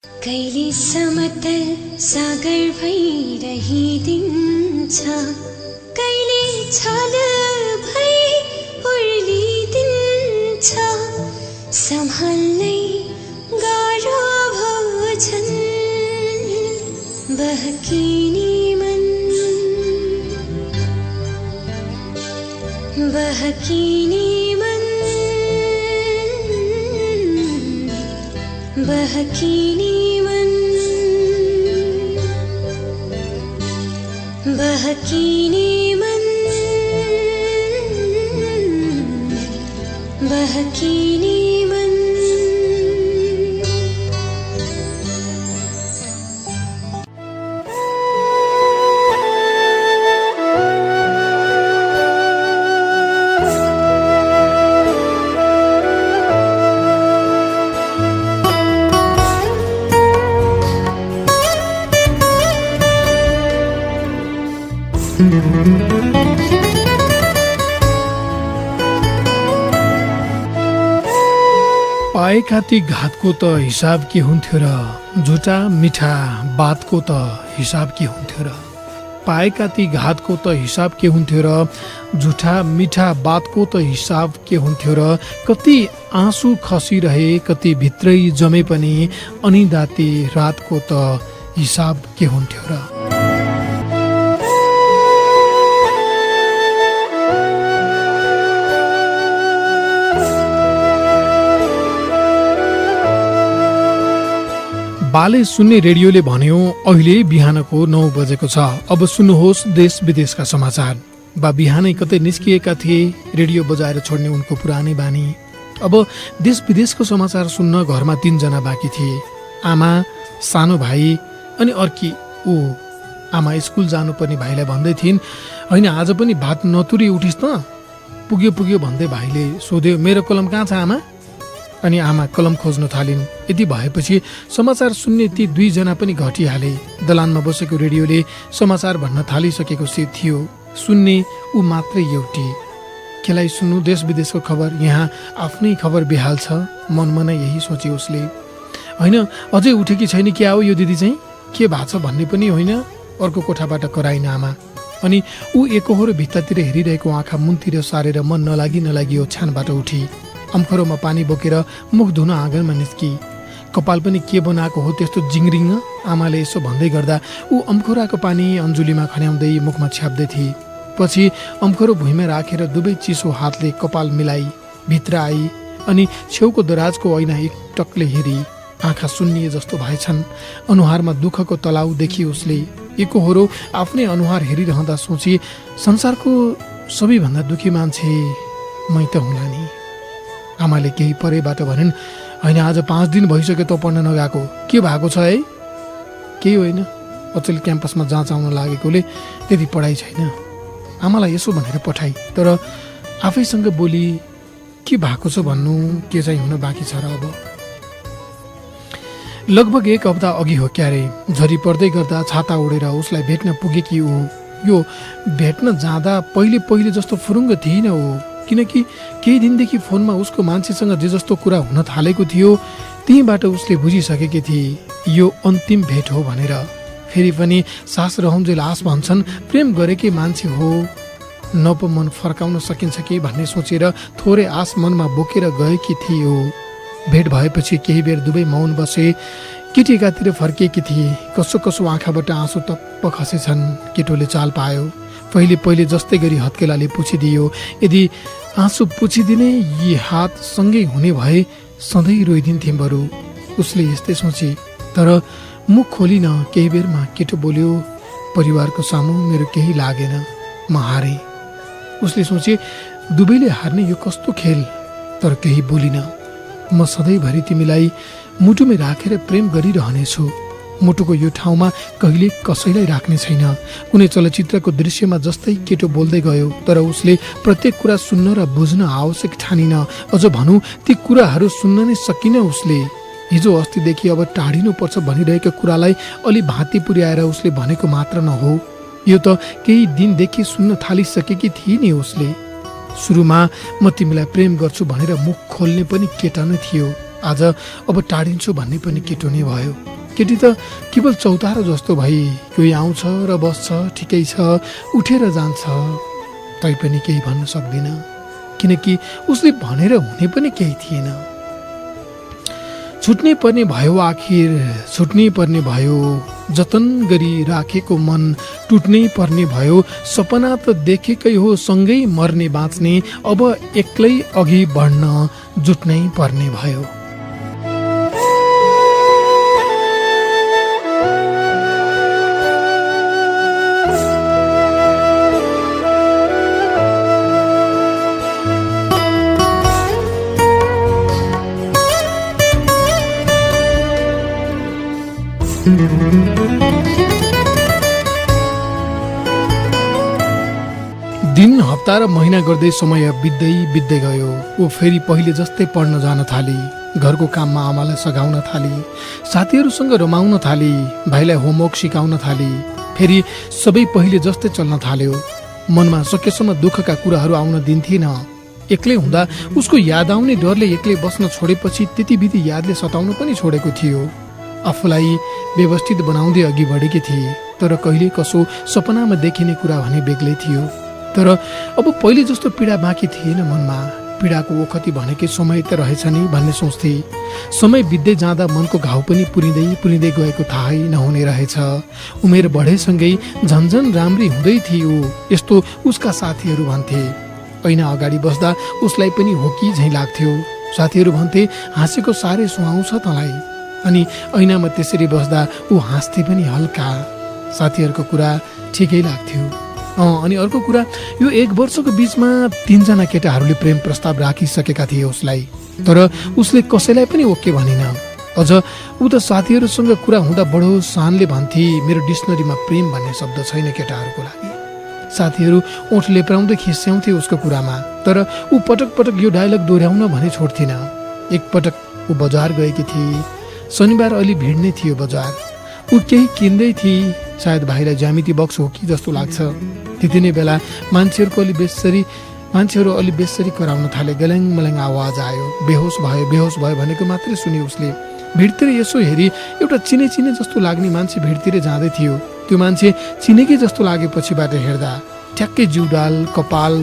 कहिले समतल सागर भइरहिदिन्छ, कहिले छल भई उर्लिदिन्छ, सम्हाल्नै गाह्रो भोजन बहकिने मन, बहकिने मन, बहकिने मन, बहकिने मन, बहकिने मन। पाएका ती घातको त हिसाब के हुन्थ्यो र, झुटा मिठा बातको त हिसाब के हुन्थ्यो र। पाएका ती घातको त हिसाब के हुन्थ्यो र, झुटा मिठा बातको त हिसाब के हुन्थ्यो र। कति आँसु खसिरहे कति भित्रै जमे पनि, अनिदाते रातको त हिसाब के हुन्थ्यो र। बाले सुन्ने रेडियोले भन्यो अहिले बिहानको 9 बजेको छ। अब सुन्नुहोस् देश विदेशका समाचार। बा बिहानै कतै निस्किएका थिए, रेडियो बजाएर छोड्ने उनको पुरानै बानी। अब देश विदेशको समाचार सुन्न घरमा 3 जना बाँकी थिए। आमा, सानो भाइ अनि अर्की ऊ। आमा स्कुल जानुपर्ने भाइलाई भन्दै थिइन्, होइन आज पनि भात नतुरी उठिस् त? पुग्यो पुग्यो भन्दै भाइले सोध्यो, मेरो कलम कहाँ छ आमा? अनि आमा कलम खोज्न थालिन्। यति भएपछि समाचार सुन्ने ती 2 जना पनि घटिहाले। दलानमा बसेको रेडियोले समाचार भन्न थालिसकेको थियो। सुन्ने ऊ मात्रै एउटी। केलाई सुन्नु देश विदेशको खबर, यहाँ आफ्नै खबर बेहाल छ। मनमा नै यही सोचे उसले। होइन अझै उठेकी छैन, के हो यो दिदी चाहिँ? के भएको छ भन्ने पनि होइन। अर्को कोठाबाट कराइन आमा। अनि ऊ एकहोरो भित्तातिर हेरिरहेको आँखा मुनतिर सारेर मन नलागी ओछ्यानबाट उठी। अम्खरोमा पानी बोकेर मुख धुन आँगनमा निस्की। कपाल पनि के बनाएको हो त्यस्तो जिङ्रिङ? आमाले यसो भन्दै गर्दा ऊ अम्खोराको पानी अन्जुलीमा खन्याउँदै मुखमा छ्याप्दै थिए। पछि अम्खरो भुइँमा राखेर दुवै चिसो हातले कपाल मिलाई भित्र आई अनि छेउको दराजको ऐना एकटकले हेरी। आँखा सुन्निए जस्तो भएछन्। अनुहारमा दुःखको तलाउ देखी उसले। एकहोरो आफ्नै अनुहार हेरिरहँदा सोची, संसारको सबैभन्दा दुखी मान्छे मै त हुला नि। आमाले केही परेबाट भनिन्, होइन आज 5 दिन भइसक्यो त पढ्न नगएको, के भएको छ है? केही होइन, अचेल क्याम्पसमा जाँच आउन लागेकोले त्यति पढाइ छैन। आमालाई यसो भनेर पठाई, तर आफैसँग बोली के भएको छ भन्नु के चाहिँ हुन बाँकी छ र। अब लगभग 1 हप्ता अघि हो क्यारे। झरी पर्दै गर्दा छाता ओढेर उसलाई भेट्न पुगेकी ऊ। यो भेट्न जाँदा पहिले जस्तो फुरुङ्ग थिइन ऊ, किनकि केही दिनदेखि फोनमा उसको मान्छेसँग जे जस्तो कुरा हुन थालेको थियो त्यहीबाट उसले बुझिसकेकी थिए यो अन्तिम भेट हो भनेर। फेरि पनि सास रहन्जेल आस भन्छन्, प्रेम गरेकै मान्छे हो, न पो मन फर्काउन सकिन्छ कि भन्ने सोचेर थोरै आस मनमा बोकेर गएकी थियो। भेट भएपछि केही बेर दुवै मौन बसे। केटी एकातिर फर्किएकी थिए। कसो कसो आँखाबाट आँसु टप्प खसेछन्। केटोले चाल पायो। पहिले जस्तै गरी हत्केलाले पुछिदियो, यदि आँसु पुछिदिने यी हात सँगै हुने भए सधैँ रोइदिन्थे बरु। उसले यस्तै सोचे, तर मुख खोलिन। केही बेरमा केटो बोल्यो, परिवारको सामु मेरो केही लागेन, म हारे। उसले सोचे, दुवैले हार्ने यो कस्तो खेल। तर केही बोलिन। म सधैँभरि तिमीलाई मुटुमै राखेर प्रेम गरिरहनेछु। मुटुको यो ठाउँमा कहिले कसैलाई राख्ने छैन। कुनै चलचित्रको दृश्यमा जस्तै केटो बोल्दै गयो, तर उसले प्रत्येक कुरा सुन्न र बुझ्न आवश्यक ठानिन। अझ भनौँ ती कुराहरू सुन्न नै सकिन उसले। हिजो अस्तिदेखि अब टाढिनुपर्छ भनिरहेको कुरालाई अलि भाँति पुर्याएर उसले भनेको मात्र नहो, यो त केही दिनदेखि सुन्न थालिसकेकी थिए नि उसले। सुरुमा म तिमीलाई प्रेम गर्छु भनेर मुख खोल्ने पनि केटा नै थियो, आज अब टाढिन्छु भन्ने पनि केटो नै भयो। केटी त केवल चौतारो जस्तो भई कोही आउँछ र बस्छ, ठिकै छ, उठेर जान्छ, तैपनि केही भन्न सक्दिन, किनकि उसले भनेर हुने पनि केही थिएन। छुट्नै पर्ने भयो, आखिर छुट्नै पर्ने भयो, जतन गरी राखेको मन टुट्नै पर्ने भयो। सपना त देखेकै हो सँगै मर्ने बाँच्ने, अब एक्लै अघि बढ्न जुट्नै पर्ने भयो। दिन, हप्ता र महिना गर्दै समय बित्दै गयो। ऊ फेरि पहिले जस्तै पढ्न जान थाली, घरको काममा आमालाई सघाउन थाली, साथीहरूसँग रमाउन थाली, भाइलाई होमवर्क सिकाउन थाली। फेरि सबै पहिले जस्तै चल्न थाल्यो। मनमा सकेसम्म दुःखका कुराहरू आउन दिन्थेन। एक्लै हुँदा उसको याद आउने डरले एक्लै बस्न छोडेपछि त्यति बित्ति यादले सताउन पनि छोडेको थियो। आफूलाई व्यवस्थित बनाउँदै अघि बढेकी थिए, तर कहिले कसो सपनामा देखिने कुरा भने बेग्लै थियो। तर अब पहिले जस्तो पीडा बाँकी थिएन मनमा। पीडाको ओखती भनेकै समय त रहेछ नि भन्ने सोच्थे। समय बित्दै जाँदा मनको घाउ पनि पुरिँदै गएको थाहै नहुने रहेछ। उमेर बढेसँगै झन्झन राम्री हुँदै थियो, यस्तो उसका साथीहरू भन्थे। ऐना अगाडि बस्दा उसलाई पनि हो कि झैँ लाग्थ्यो। साथीहरू भन्थे, हाँसेको साह्रै सुहाउँछ तँलाई। अनि ऐनामा त्यसरी बस्दा ऊ हाँस्थे पनि हल्का। साथीहरूको कुरा ठिकै लाग्थ्यो। अनि अर्को कुरा, यो 1 वर्षको बीचमा 3 जना केटाहरूले प्रेम प्रस्ताव राखिसकेका थिए उसलाई, तर उसले कसैलाई पनि ओके भनिन। अझ ऊ त साथीहरूसँग कुरा हुँदा बडो शानले भन्थे, मेरो डिक्सनरीमा प्रेम भन्ने शब्द छैन केटाहरूको लागि। साथीहरू ओठ लेप्राउँदै खिस्याउँथे उसको कुरामा, तर ऊ पटक पटक यो डायलग दोहोऱ्याउन भने छोड्थिन। एकपटक ऊ बजार गएकी थिए। शनिबार अलि भिड नै थियो बजार। ऊ केही किन्दै थिए, सायद भाइलाई ज्यामिति बक्स हो कि जस्तो लाग्छ। त्यति नै बेला मान्छेहरू अलि बेसरी कराउन थाले। गल्याङ मल्याङ आवाज आयो। बेहोस भयो भनेको मात्रै सुन्यो उसले। भिडतिर यसो हेरी एउटा चिने जस्तो लाग्ने मान्छे भिडतिर जाँदै थियो। त्यो मान्छे चिनेकै जस्तो लागे पछिबाट हेर्दा। ठ्याक्कै जिउडाल कपाल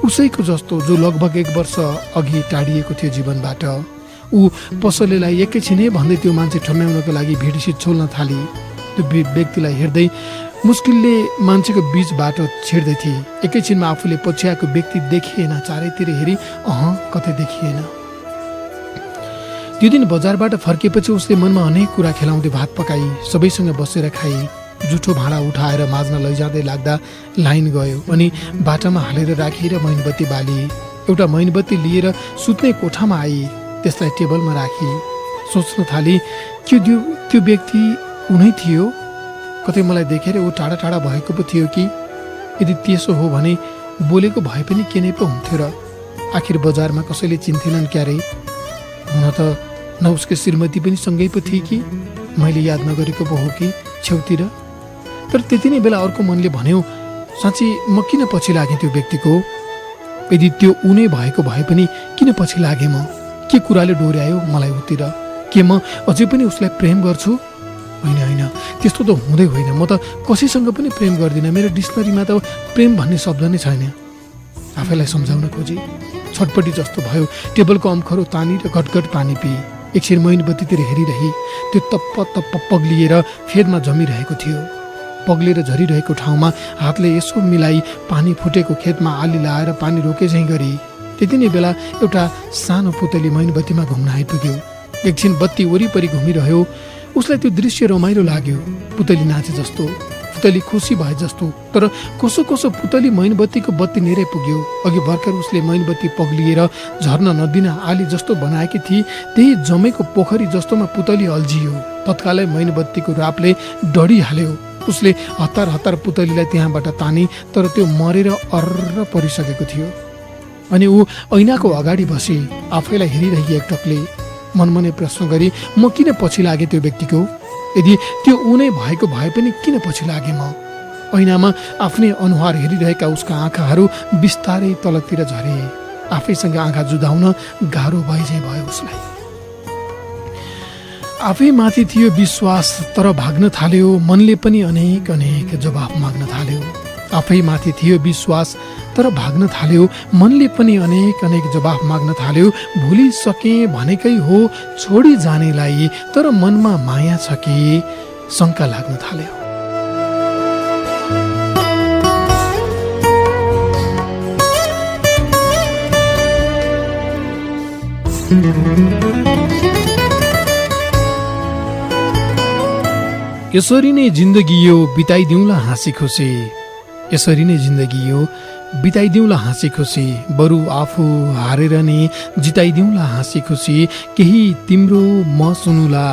उसैको जस्तो, जो लगभग 1 वर्ष अघि टाढिएको थियो जीवनबाट। ऊ पसलेलाई एकैछिनै भन्दै त्यो मान्छे ठम्याउनको लागि भिडसित छोल्न थाली। त्यो व्यक्तिलाई हेर्दै मुस्किलले मान्छेको बीच बाटो छिर्दै थिए। एकैछिनमा आफूले पछ्याएको व्यक्ति देखिएन। चारैतिर हेरी कतै देखिएन। त्यो दिन बजारबाट फर्केपछि उसले मनमा अनेक कुरा खेलाउँदै भात पकाई, सबैसँग बसेर खाई। जुठो भाँडा उठाएर माझ्न लैजाँदै लाग्दा लाइन गयो, अनि बाटामा हालेर राखिएर मैनबत्ती बाली। एउटा मैनबत्ती लिएर सुत्ने कोठामा आई, त्यसलाई टेबलमा राखी। सोच्न थाली, त्यो व्यक्ति उनै थियो? कतै मलाई देखेर ऊ टाढा टाढा भएको पो थियो कि? यदि त्यसो हो भने बोलेको भए पनि के नै पो हुन्थ्यो र? आखिर बजारमा कसैले चिन्थेनन् क्यारे? हुन त न उसको श्रीमती पनि सँगै पो थिए कि? मैले याद नगरेको पो हो कि छेउतिर? तर त्यति नै बेला अर्को मनले भन्यो, साँच्ची म किन पछि लागेँ त्यो व्यक्तिको? यदि त्यो उनै भएको भए पनि किन पछि लागेँ म? के कुराले डोर्यायो मलाई उतिर? के म अझै पनि उसलाई प्रेम गर्छु? होइन, त्यस्तो त हुँदै होइन। म त कसैसँग पनि प्रेम गर्दिनँ। मेरो डिक्सनरीमा त प्रेम भन्ने शब्द नै छैन। आफैलाई सम्झाउन खोजे। छटपटी जस्तो भयो। टेबलको अम्खरो तानी र घटघट पानी पिए। एकछिन मैनबत्तीतिर हेरिरही। त्यो तप्प पग्लिएर फेदमा जमिरहेको थियो। पग्लेर झरिरहेको ठाउँमा हातले यसो मिलाई पानी फुटेको खेतमा आली लाएर पानी रोके झैँ गरी। त्यति नै बेला एउटा सानो पुतली मैनबत्तीमा घुम्न आइपुग्यो। एकछिन बत्ती वरिपरि घुमिरह्यो। उसलाई त्यो दृश्य रमाइलो लाग्यो। पुतली नाचे जस्तो, पुतली खुसी भए जस्तो। तर कसो पुतली मैनबत्तीको बत्ती नेरै पुग्यो। अघि भर्खर उसले मैनबत्ती पग्लिएर झर्न नदिन आली जस्तो बनाएकी थिए, त्यही जमेको पोखरी जस्तोमा पुतली अल्झियो। तत्कालै मैनबत्तीको रापले डढिहाल्यो। उसले हतार पुतलीलाई त्यहाँबाट तानी, तर त्यो मरेर अर्र परिसकेको थियो। अनि ऊ ऐनाको अगाडि बसी आफैलाई हेरिरही एकटकले। मनमनै प्रश्न गरी, म किन पछि लागेँ त्यो व्यक्तिको? यदि त्यो उनै भएको भए पनि किन पछि लागेँ म? ऐनामा आफ्नै अनुहार हेरिरहेका उसका आँखाहरू बिस्तारै तलतिर झरे। आफैसँग आँखा जुधाउन गाह्रो भए झैँ भयो उसलाई। आफै माथि थियो विश्वास तर भाग्न थाल्यो मनले पनि अनेक अनेक जवाफ माग्न थाल्यो आफै माथि थियो विश्वास तर भाग्न थाल्यो मनले पनि अनेक अनेक जवाफ माग्न थाल्यो भुलिसके भनेकै हो छोडी जानेलाई तर मनमा माया छ कि शङ्का लाग्न थाल्यो यसरी नै जिन्दगी यो बिताइदिउँला हाँसी खुसी यसरी नै जिन्दगी यो बिताइदिउँला हाँसी खुसी बरु आफू हारेर नि जिताइदिउँला हाँसी खुसी केही तिम्रो म सुनुला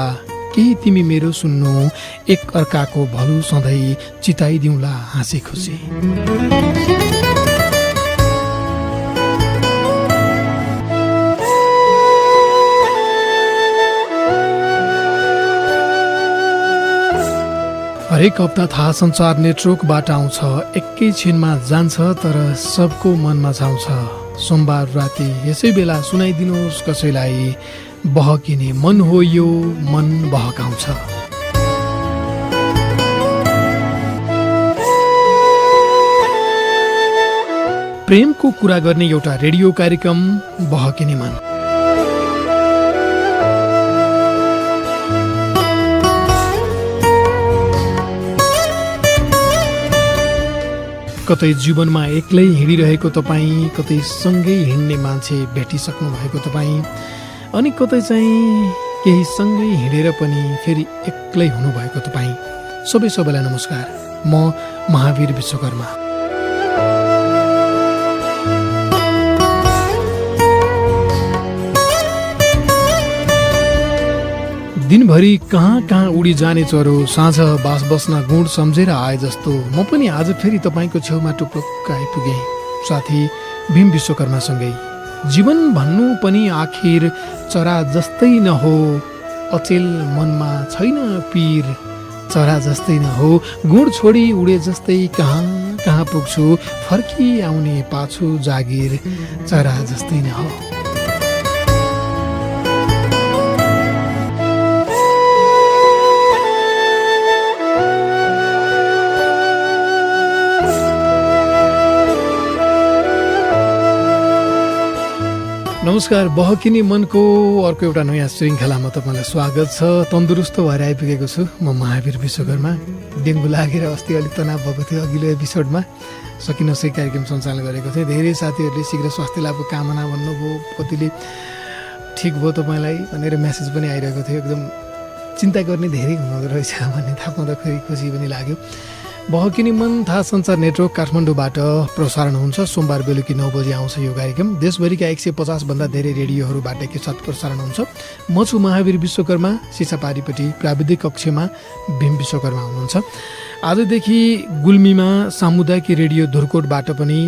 केही तिमी मेरो सुन्नु एक अर्काको भलो सधैँ चिताइदिउँला हाँसी खुसी हरेक हप्ता थाहा संचार नेटवर्कबाट आउँछ एकैछिनमा जान्छ तर सबको मनमा छाउँछ सोमबार राति यसै बेला सुनाइदिनुहोस् कसैलाई बहकिने मन हो यो मन बहकाउँछ प्रेमको कुरा गर्ने एउटा रेडियो कार्यक्रम बहकिने मन कतै जीवनमा एक्लै हिँडिरहेको तपाईँ कतै सँगै हिँड्ने मान्छे भेटिसक्नु भएको तपाईँ अनि कतै चाहिँ केही सँगै हिँडेर पनि फेरि एक्लै हुनुभएको तपाईँ सबैलाई नमस्कार म महावीर विश्वकर्मा दिनभरि कहाँ कहाँ उडी जाने चरो साँझ बास बस्न गुण सम्झेर आए जस्तो म पनि आज फेरि तपाईँको छेउमा टुप्लुक्क आइपुगेँ साथी भीम विश्वकर्मासँगै जीवन भन्नु पनि आखिर चरा जस्तै न हो अचेल मनमा छैन पीर चरा जस्तै न हो गुण छोडी उडे जस्तै कहाँ कहाँ पुग्छु फर्की आउने पाछु जागिर चरा जस्तै न हो नमस्कार बहकिने मनको अर्को एउटा नयाँ श्रृङ्खलामा तपाईँलाई स्वागत छ तन्दुरुस्त भएर आइपुगेको छु म महावीर विश्वकर्मा डेङ्गु लागेर अस्ति अलिक तनाव भएको थियो अघिल्लो एपिसोडमा सकिनसकी कार्यक्रम सञ्चालन गरेको थिएँ धेरै साथीहरूले शीघ्र स्वास्थ्य लाभको कामना भन्नुभयो कतिले ठिक भयो तपाईँलाई भनेर मेसेज पनि आइरहेको थियो एकदम चिन्ता गर्ने धेरै हुँदो रहेछ भन्ने थाहा पाउँदाखेरि खुसी पनि लाग्यो बहकिने मन थाहा संचार नेटवर्क काठमाडौँबाट प्रसारण हुन्छ सोमबार बेलुकी 9 बजी आउँछ यो कार्यक्रम देशभरिका 150 भन्दा धेरै रेडियोहरूबाट एकैसाथ प्रसारण हुन्छ म छु महावीर विश्वकर्मा सिसापारीपट्टि प्राविधिक कक्षमा भीम विश्वकर्मा हुनुहुन्छ आजदेखि गुल्मीमा सामुदायिक रेडियो धुर्कोटबाट पनि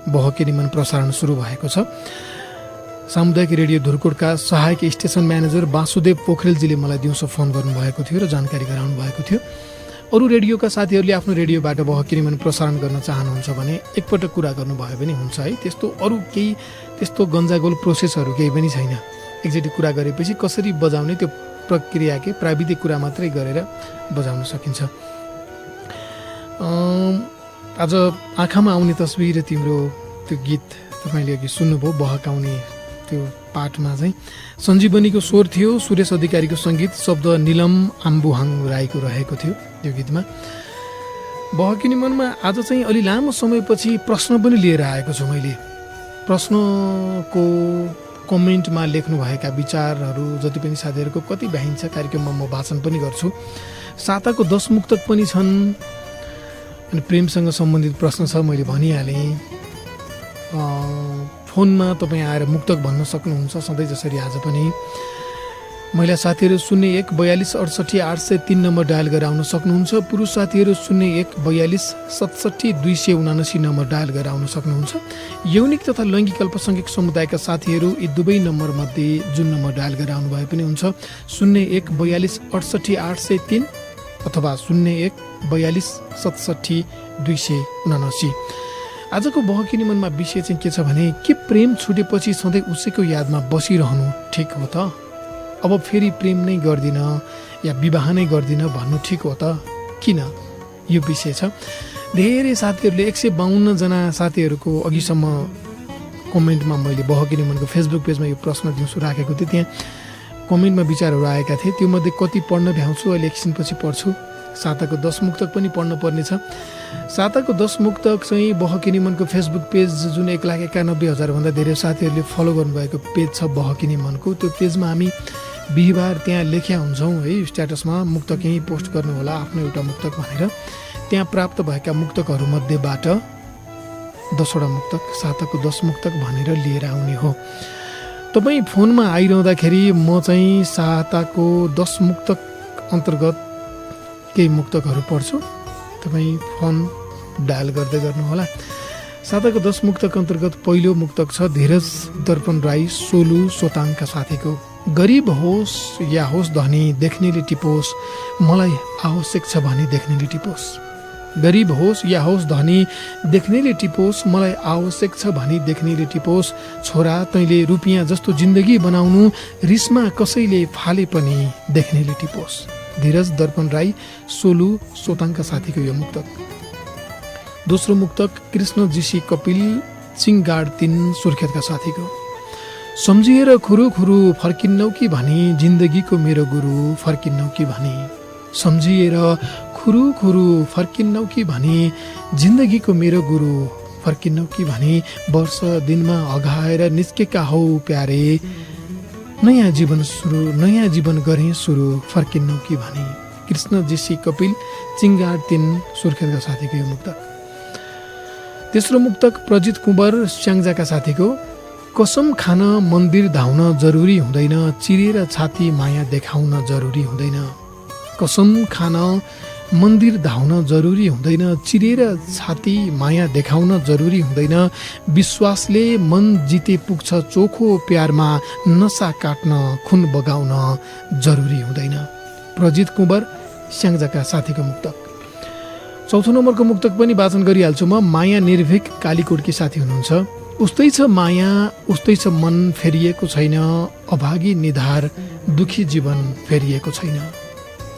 बहकिने मन प्रसारण सुरु भएको छ सामुदायिक रेडियो धुर्कोटका सहायक स्टेसन म्यानेजर वासुदेव पोखरेलजीले मलाई दिउँसो फोन गर्नुभएको थियो र जानकारी गराउनु भएको थियो अरू रेडियोका साथीहरूले आफ्नो रेडियोबाट बहकिने मन प्रसारण गर्न चाहनुहुन्छ भने एकपटक कुरा गर्नुभयो भने हुन्छ है त्यस्तो अरू केही त्यस्तो गन्जागोल प्रोसेसहरू केही पनि छैन एकचोटि कुरा गरेपछि कसरी बजाउने त्यो प्रक्रिया के प्राविधिक कुरा मात्रै गरेर बजाउन सकिन्छ आज आँखामा आउने तस्बिर तिम्रो त्यो गीत तपाईँले अघि सुन्नुभयो बहकाउने त्यो पाठमा चाहिँ सञ्जीवनीको स्वर थियो सुरेश अधिकारीको सङ्गीत शब्द निलम आम्बुहाङ राईको रहेको थियो यो गीतमा बहकिने मनमा आज चाहिँ अलि लामो समयपछि प्रश्न पनि लिएर आएको छु मैले प्रश्नको कमेन्टमा लेख्नुभएका विचारहरू जति पनि साथीहरूको कति भ्याइन्छ कार्यक्रममा म वाचन पनि गर्छु साताको 10 मुक्तक पनि छन् अनि प्रेमसँग सम्बन्धित प्रश्न छ मैले भनिहालेँ फोनमा तपाईँ आएर मुक्तक भन्न सक्नुहुन्छ सधैँ जसरी आज पनि महिला साथीहरू 0142483803 नम्बर डायल गरेर आउन सक्नुहुन्छ पुरुष साथीहरू 0142670279 नम्बर डायल गरेर आउन सक्नुहुन्छ यौनिक तथा लैङ्गिक अल्पसङ्ख्यक समुदायका साथीहरू यी दुवै नम्बरमध्ये जुन नम्बर डायल गरेर आउनुभए पनि हुन्छ 0142483803 अथवा 0142670279 आजको बहकिने मनमा विषय चाहिँ के छ भने के प्रेम छुटेपछि सधैँ उसैको यादमा बसिरहनु ठिक हो त अब फेरि प्रेम नै गर्दिन या विवाह नै गर्दिन भन्नु ठिक हो त किन, यो विषय छ। धेरै साथीहरूले 152 जना साथीहरूको अघिसम्म कमेन्टमा मैले बहकिने मनको फेसबुक पेजमा यो प्रश्न दिउँसो राखेको थिएँ, त्यहाँ कमेन्टमा विचारहरू आएका थिए। त्योमध्ये कति पढ्न भ्याउँछु, अहिले एकछिनपछि पढ्छु। साताको 10 मुक्तक पनि पढ्न पर्नेछ। साताको 10 मुक्तक चाहिँ बहकिने मनको फेसबुक पेज जुन 1,91,000 भन्दा धेरै साथीहरूले फलो गर्नुभएको पेज छ बहकिने मनको, त्यो पेजमा हामी बिहिबार त्यहाँ लेख्या हुन्छौँ है, स्ट्याटसमा मुक्तक यहीँ पोस्ट गर्नु होला आफ्नो एउटा मुक्तक भनेर। त्यहाँ प्राप्त भएका मुक्तकहरूमध्येबाट 10वटा मुक्तक साताको 10 मुक्तक भनेर लिएर आउने हो। तपाईँ फोनमा आइरहँदाखेरि म चाहिँ साताको 10 मुक्तक अन्तर्गत केही मुक्तकहरू पढ्छु, तपाईँ फोन डायल गर्दै गर्नुहोला। साताको 10 मुक्तक अन्तर्गत पहिलो मुक्तक छ धीरज दर्पण राई सोलु सोताङका साथीको। गरिब होस् या होस् धनी देख्नेले टिपोस्, मलाई आवश्यक छ भने देख्नेले टिपोस्। गरिब होस् या होस् धनी देख्नेले टिपोस्, मलाई आवश्यक छ भनी देख्नेले टिपोस्। छोरा तैँले रुपियाँ जस्तो जिन्दगी बनाउनु, रिसमा कसैले फाले पनि देख्नेले टिपोस्। धीरज दर्पण राई सोलु सोताङका साथीको यो मुक्तक। दोस्रो मुक्तक कृष्ण जीसी कपिल चिङगाड 3 सुर्खेतका साथीको। सम्झिएर खुरु खुरु फर्किन्नौ कि भनी जिन्दगीको मेरो गुरु फर्किन्नौ कि भनी। सम्झिएर खुरु खुरु फर्किन्नौ कि भनी जिन्दगीको मेरो गुरु फर्किन्नौ कि भनी। वर्ष दिनमा अघाएर निस्केका हौ प्यारे, नयाँ जीवन सुरु नयाँ जीवन गरेँ सुरु फर्किन्नौ कि भनी। कृष्ण जीसी कपिल चिङगाड 3 सुर्खेतका साथीको यो मुक्तक। तेस्रो मुक्तक प्रजित कुँवर स्याङ्जाका साथीको। कसम खान मन्दिर धाउन जरुरी हुँदैन, चिरेर छाती माया देखाउन जरुरी हुँदैन। कसम खान मन्दिर धाउन जरुरी हुँदैन, चिरेर छाती माया देखाउन जरुरी हुँदैन। विश्वासले मन जिते पुग्छ चोखो प्यारमा, नसा काट्न खुन बगाउन जरुरी हुँदैन। प्रजित कुँवर स्याङ्जाका साथीको मुक्तक। चौथो नम्बरको मुक्तक पनि वाचन गरिहाल्छु म। माया निर्भीक कालीकोटकी साथी हुनुहुन्छ। उस्तै छ माया उस्तै छ मन फेरिएको छैन, अभागी निधार दुखी जीवन फेरिएको छैन।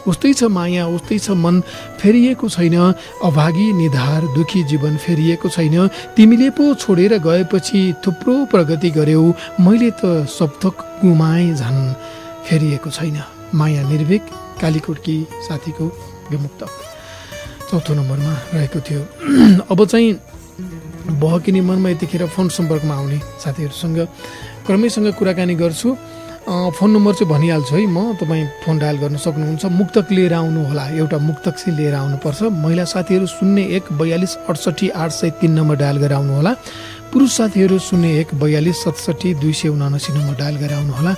उस्तै छ माया उस्तै छ मन फेरिएको छैन, अभागी निधार दुखी जीवन फेरिएको छैन। तिमीले पो छोडेर गएपछि थुप्रो प्रगति गर्यौ, मैले त सबथोक गुमाएँ झन् फेरिएको छैन। माया निर्भीक कालीकोटकी साथीको यो मुक्तक चौथो नम्बरमा रहेको थियो। अब चाहिँ बहकिने मनमा यतिखेर फोन सम्पर्कमा आउने साथीहरूसँग क्रमैसँग कुराकानी गर्छु। फोन नम्बर चाहिँ भनिहाल्छु है म, तपाईँ फोन डायल गर्न सक्नुहुन्छ। मुक्तक लिएर आउनु होला, एउटा मुक्तक चाहिँ लिएर आउनुपर्छ। महिला साथीहरू 01 42 68 803 नम्बर डायल गरेर आउनु होला। पुरुष साथीहरू 01 42 67 279 नम्बर डायल गरेर आउनु होला।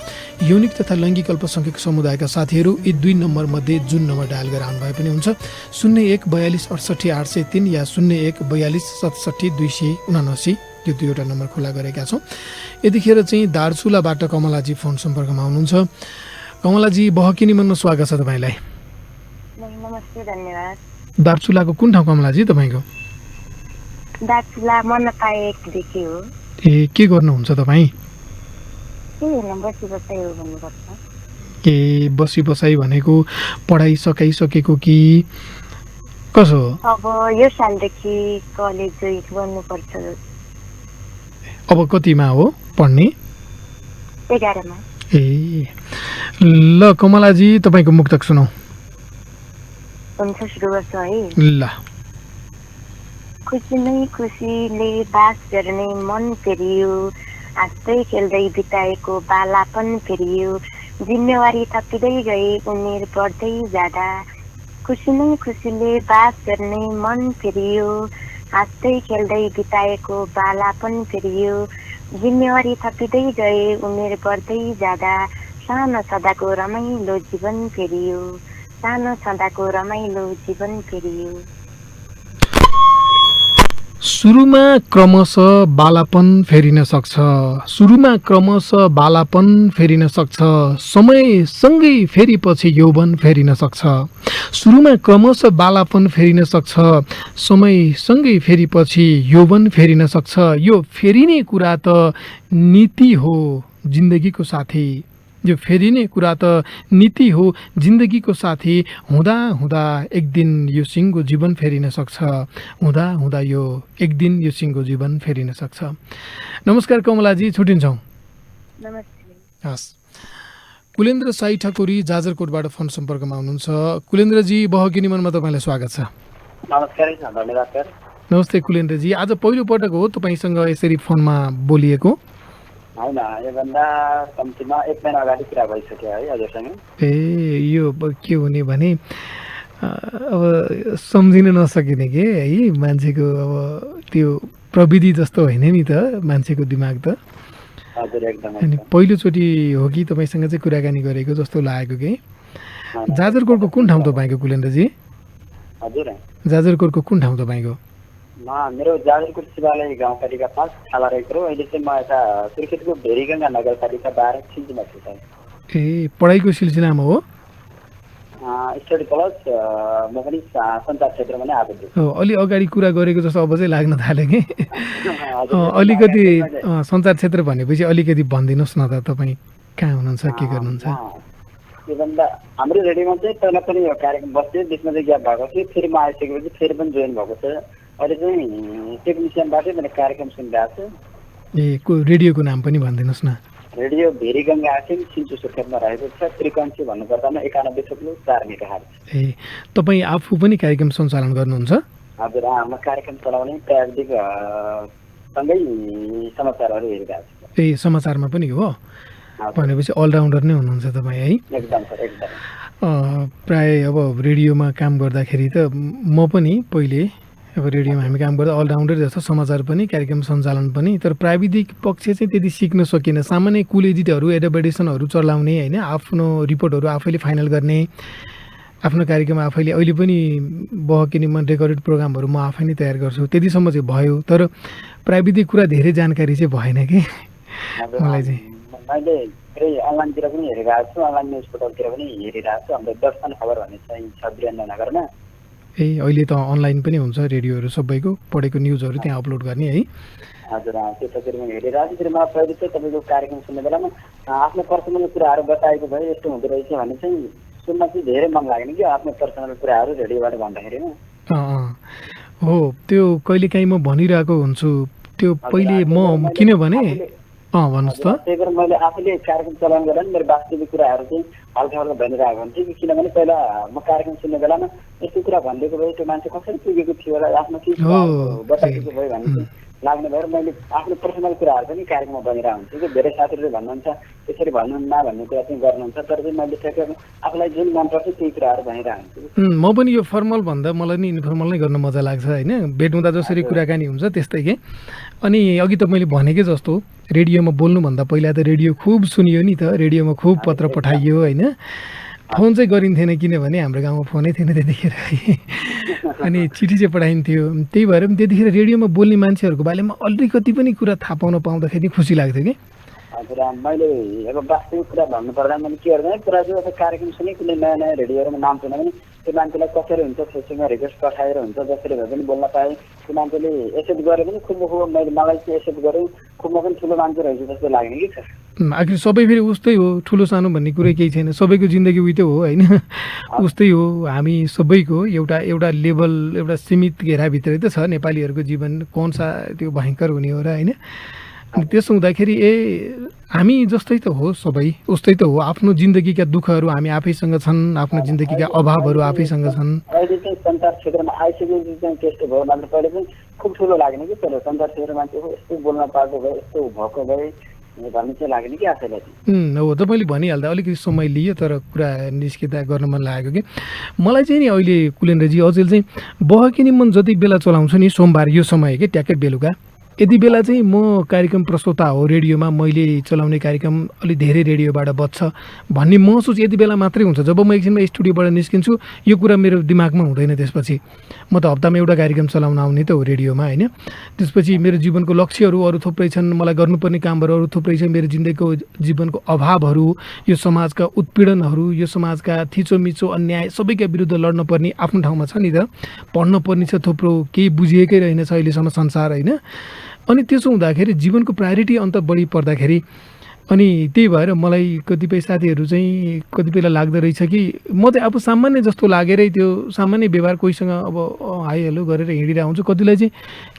यौनिक तथा लैङ्गिक अल्पसङ्ख्यक समुदायका साथीहरू यी 2 नम्बरमध्ये जुन नम्बर डायल गरेर आउनु भए पनि हुन्छ। 01 42 68 803 या 01 42 67 279 यो 2वटा नम्बर खुला गरेका छौँ। यतिखेर चाहिँ दार्चुलाबाट कमलाजी फोन सम्पर्कमा हुनुहुन्छ। कमलाजी बहकिने मनमा स्वागत छ तपाईँलाई। नमस्ते, धन्यवाद। दार्चुलाको कुन ठाउँ कमलाजी तपाईँको? दार्चुला मनपा 1 देखि हो। ए के गर्नुहुन्छ तपाईँ? बसी बसाइ हो भन्नुपर्छ। ए बसी बसाइ भनेको पढाइ सकाइसकेको कि कसो? अब यो सालदेखि कलेज जोइन गर्नुपर्छ। अब कतिमा हो पढ्ने? 11 मा। ए ल कमलाजी तपाईँको मुक्तक सुनौ। हुन्छ, सुरु गर्छु है। ल। खुसी नै खुसीले बास गर्ने मन फेरियो, हाँस्दै खेल्दै बिताएको बालापन फेरियो। जिम्मेवारी थपिँदै गए उमेर बढ्दै जाँदा, खुसी नै खुसीले बास गर्ने मन फेरियो, हाँस्दै खेल्दै बिताएको बालापन फेरियो। जिम्मेवारी थपिँदै गए उमेर बढ्दै जाँदा, सानो सदाको रमाइलो जीवन फेरियो, सानो सदाको रमाइलो जीवन फेरियो। सुरुमा क्रमशः बालापन फेरिन सक्छ, सुरुमा क्रमशः बालापन फेरिन सक्छ, समयसँगै फेरि पछि यौवन फेरिन सक्छ। सुरुमा क्रमशः बालापन फेरिन सक्छ, समयसँगै फेरि पछि यौवन फेरिन सक्छ। यो फेरिने कुरा त नीति हो जिन्दगीको साथी, यो फेरि नै कुरा त नीति हो, जिन्दगीको साथी हुँदा हुँदा एक दिन यो सिङ्गो जीवन फेरिन सक्छ, हुँदा हुँदा यो एक दिन यो सिङ्गो जीवन फेरिन सक्छ। नमस्कार कमलाजी, छुट्टिन्छौँ। नमस्ते। हस्, कुलेन्द्र साई ठकुरी जाजरकोटबाट फोन सम्पर्कमा हुनुहुन्छ। कुलेन्द्रजी, बहकिनी मनमा तपाईँलाई स्वागत छ। नमस्कार, धन्यवाद सर। नमस्ते कुलेन्द्रजी, आज पहिलोपटक हो तपाईँसँग यसरी फोनमा बोलिएको? होइन, योभन्दा कम्तीमा 1 महिना अगाडि कुरा भइसक्यो है हजुरसँग। ए, यो के हुने भने अब सम्झिन नसकिने के है, मान्छेको अब त्यो प्रविधि जस्तो होइन नि त मान्छेको दिमाग त। हजुर, एकदम। अनि पहिलोचोटि हो कि तपाईँसँग चाहिँ कुराकानी गरेको जस्तो लागेको कि। जाजरकोटको कुन ठाउँ तपाईँको कुलेन्द्रजी? हजुर, जाजरकोटको कुन ठाउँ तपाईँको? मेरो जाजरकोट शिवालय गाउँपालिका 5 छाला रहेको हो। अहिले चाहिँ म यता सुर्खेतको भेरीगङ्गा नगरपालिका 12 सिन्जीमा छु सर। ए, पढाइको सिलसिलामा हो? स्टडी प्लस म पनि सञ्चार क्षेत्रमा नै आएको छु। अलि अगाडि कुरा गरेको जस्तो अब चाहिँ लाग्न थाल्यो कि। अलिकति सञ्चार क्षेत्र भनेपछि अलिकति भनिदिनुहोस् न त, तपाईँ कहाँ हुनुहुन्छ, के गर्नुहुन्छ? योभन्दा हाम्रो रेडियोमा चाहिँ पहिला पनि यो कार्यक्रम बस्थ्यो, त्यसमा चाहिँ ग्याप भएको थियो। फेरि म आइसकेपछि फेरि पनि जोइन भएको छ। अहिले चाहिँ टेक्निसियनबाटै मैले कार्यक्रम सुनिरहेको छु। ए, रेडियोको नाम पनि भनिदिनुहोस् न। रेडियो भेरीगङ्गा आसिम सिन्चु सुर्खेतमा रहेको छ। Frequency भन्नुपर्दामा 91.4 megahertz. ए, तपाईँ आफू पनि कार्यक्रम सञ्चालन गर्नुहुन्छ? हजुर, म कार्यक्रम चलाउने प्राविधिक सँगै समाचारहरू हेरिरहेको छु। ए, समाचारमा पनि हो भनेपछि अलराउन्डर नै हुनुहुन्छ तपाईँ है? एकदम सर, एकदम। प्राय अब रेडियोमा काम गर्दाखेरि त म पनि पहिले अब रेडियोमा हामी काम गर्दा अलराउन्डर जस्तो समाचार पनि कार्यक्रम सञ्चालन पनि, तर प्राविधिक पक्ष चाहिँ त्यति सिक्न सकिनँ। सामान्य कुल एडिटहरू, एडभर्टाइजमेन्टहरू चलाउने होइन, आफ्नो रिपोर्टहरू आफैले फाइनल गर्ने, आफ्नो कार्यक्रम आफैले। अहिले पनि बहकिनी मन रेकर्डेड प्रोग्रामहरू म आफै नै तयार गर्छु, त्यतिसम्म चाहिँ भयो। तर प्राविधिक कुरा धेरै जानकारी चाहिँ भएन कि मलाई चाहिँ। मैले धेरै अनलाइनतिर पनि हेरिरहेको छु, अनलाइन न्युज पोर्टलतिर पनि हेरिरहेको छु। हाम्रो दर्शन खबर भन्ने चाहिँ छ वीरेन्द्रनगरमा। ए, अहिले त अनलाइन पनि हुन्छ रेडियोहरू सबैको, पढेको न्युजहरू त्यहाँ अपलोड गर्ने है? हजुर, त्यो त फेरि मैले हेरिरहेको छु। फेरि मलाई पहिले चाहिँ तपाईँको कार्यक्रम सुन्ने बेलामा आफ्नो पर्सनल कुराहरू बताएको भए यस्तो हुँदो रहेछ भन्ने चाहिँ सुन्न चाहिँ धेरै मन लाग्ने कि, आफ्नो पर्सनल कुराहरू रेडियोबाट भन्दाखेरि। हो, त्यो कहिलेकाहीँ म भनिरहेको हुन्छु त्यो पहिले म, किनभने भन्नुहोस् त। त्यही भएर मैले आफूले कार्यक्रम चलान गर्दा नि मेरो वास्तविक कुराहरू चाहिँ हल्का हल्का भनिरहेको हुन्थ्यो कि, किनभने पहिला म कार्यक्रम सुन्ने बेलामा यस्तो कुरा भनिदिएको भए त्यो मान्छे कसरी पुगेको थियो होला, आफ्नो के बताइदिएको भयो भन्ने लाग्ने भएर मैले आफ्नो पर्सनल कुराहरू पनि कार्यक्रममा भनिरहेको हुन्छु कि। धेरै साथीहरूले भन्नुहुन्छ त्यसरी भन्नुहुन्न भन्ने कुरा चाहिँ गर्नुहुन्छ, तर चाहिँ मैले ठ्याक्कै आफूलाई जुन मनपर्छ त्यही कुराहरू भनिरहेको हुन्छु। म पनि यो फर्मल भन्दा मलाई नि इन्फर्मल नै गर्न मजा लाग्छ होइन, भेट्नुहुँदा जसरी कुराकानी हुन्छ त्यस्तै के। अनि अघि त मैले भनेकै जस्तो रेडियोमा बोल्नुभन्दा पहिला त रेडियो खुब सुनियो नि त, रेडियोमा खुब पत्र पठाइयो होइन। फोन चाहिँ गरिन्थेन किनभने हाम्रो गाउँमा फोनै थिएन त्यतिखेर अनि चिठी चाहिँ पठाइन्थ्यो। त्यही भएर पनि त्यतिखेर रेडियोमा बोल्ने मान्छेहरूको बारेमा अलिकति पनि कुरा थाहा पाउन पाउँदाखेरि खुसी लाग्थ्यो कि। हजुर, मैले अब वास्तविक कुरा भन्नुपर्दा मैले के गर्दैन, पुरा चाहिँ अब कार्यक्रम सुने कुनै नयाँ नयाँ रेडियोहरूमा नाम सुने भने त्यो मान्छेलाई कसरी हुन्छ फेसबुकमा रिक्वेस्ट पठाएर हुन्छ, जसरी भए पनि बोल्न पाएँ। त्यो मान्छेले एक्सेप्ट गरे पनि खुब मैले मलाई चाहिँ एक्सेप्ट गरेँ, खुब म पनि ठुलो मान्छे रहेछु जस्तो लाग्ने कि सर। आखिर सबै फेरि उस्तै हो, ठुलो सानो भन्ने कुरै केही छैन, सबैको जिन्दगी उही त हो होइन, उस्तै हो। हामी सबैको एउटा लेभल, एउटा सीमित घेराभित्रै त छ नेपालीहरूको जीवन, कौन सा त्यो भयङ्कर हुने हो र होइन। अनि त्यसो हुँदाखेरि हामी जस्तै त हो, सबै उस्तै त हो। आफ्नो जिन्दगीका दुःखहरू हामी आफैसँग छन्, आफ्नो जिन्दगीका अभावहरू आफैसँग छन्। अहिले चाहिँ सञ्चार क्षेत्रमा आइसकेपछि चाहिँ त्यस्तो भयो, मतलब पहिले पनि खुब ठुलो लाग्ने कि पहिला सञ्चार क्षेत्रमा मान्छे यस्तो बोल्न पाएको भए, यस्तो भएको भए भन्ने चाहिँ लाग्ने कि आफैलाई। हो, तपाईँले भनिहाल्दा अलिकति समय लियो तर कुरा निस्किँदा गर्न मन लागेको कि। मलाई चाहिँ नि अहिले कुलेन्द्रजी अचेल चाहिँ बहकिनी मन जति बेला चलाउँछु नि सोमबार यो समय के ट्याक्कै बेलुका, यति बेला चाहिँ म कार्यक्रम प्रस्तोता हो, रेडियोमा मैले चलाउने कार्यक्रम अलि धेरै रेडियोबाट बज्छ भन्ने महसुस यति बेला मात्रै हुन्छ। जब म एकछिनमा स्टुडियोबाट निस्किन्छु यो कुरा मेरो दिमागमा हुँदैन, त्यसपछि म त हप्तामा एउटा कार्यक्रम चलाउन आउने त हो रेडियोमा होइन। त्यसपछि मेरो जीवनको लक्ष्यहरू अरू थुप्रै छन्, मलाई गर्नुपर्ने कामहरू अरू थुप्रै छन्, मेरो जीवनको अभावहरू, यो समाजका उत्पीडनहरू, यो समाजका थिचोमिचो अन्याय सबैका विरुद्ध लड्न पर्ने आफ्नो ठाउँमा छ नि त, पढ्न पर्ने छ थुप्रो, केही बुझिएकै रहेनछ अहिलेसम्म संसार होइन। अनि त्यसो हुँदाखेरि जीवनको प्रायोरिटी अन्त बढी पर्दाखेरि अनि त्यही भएर मलाई कतिपय साथीहरू चाहिँ कति बेला लाग्दो रहेछ कि म चाहिँ आफू सामान्य जस्तो लागेरै त्यो सामान्य व्यवहार कोहीसँग अब हाई हेलो गरेर हिँडिरहेको हुन्छु। कतिलाई चाहिँ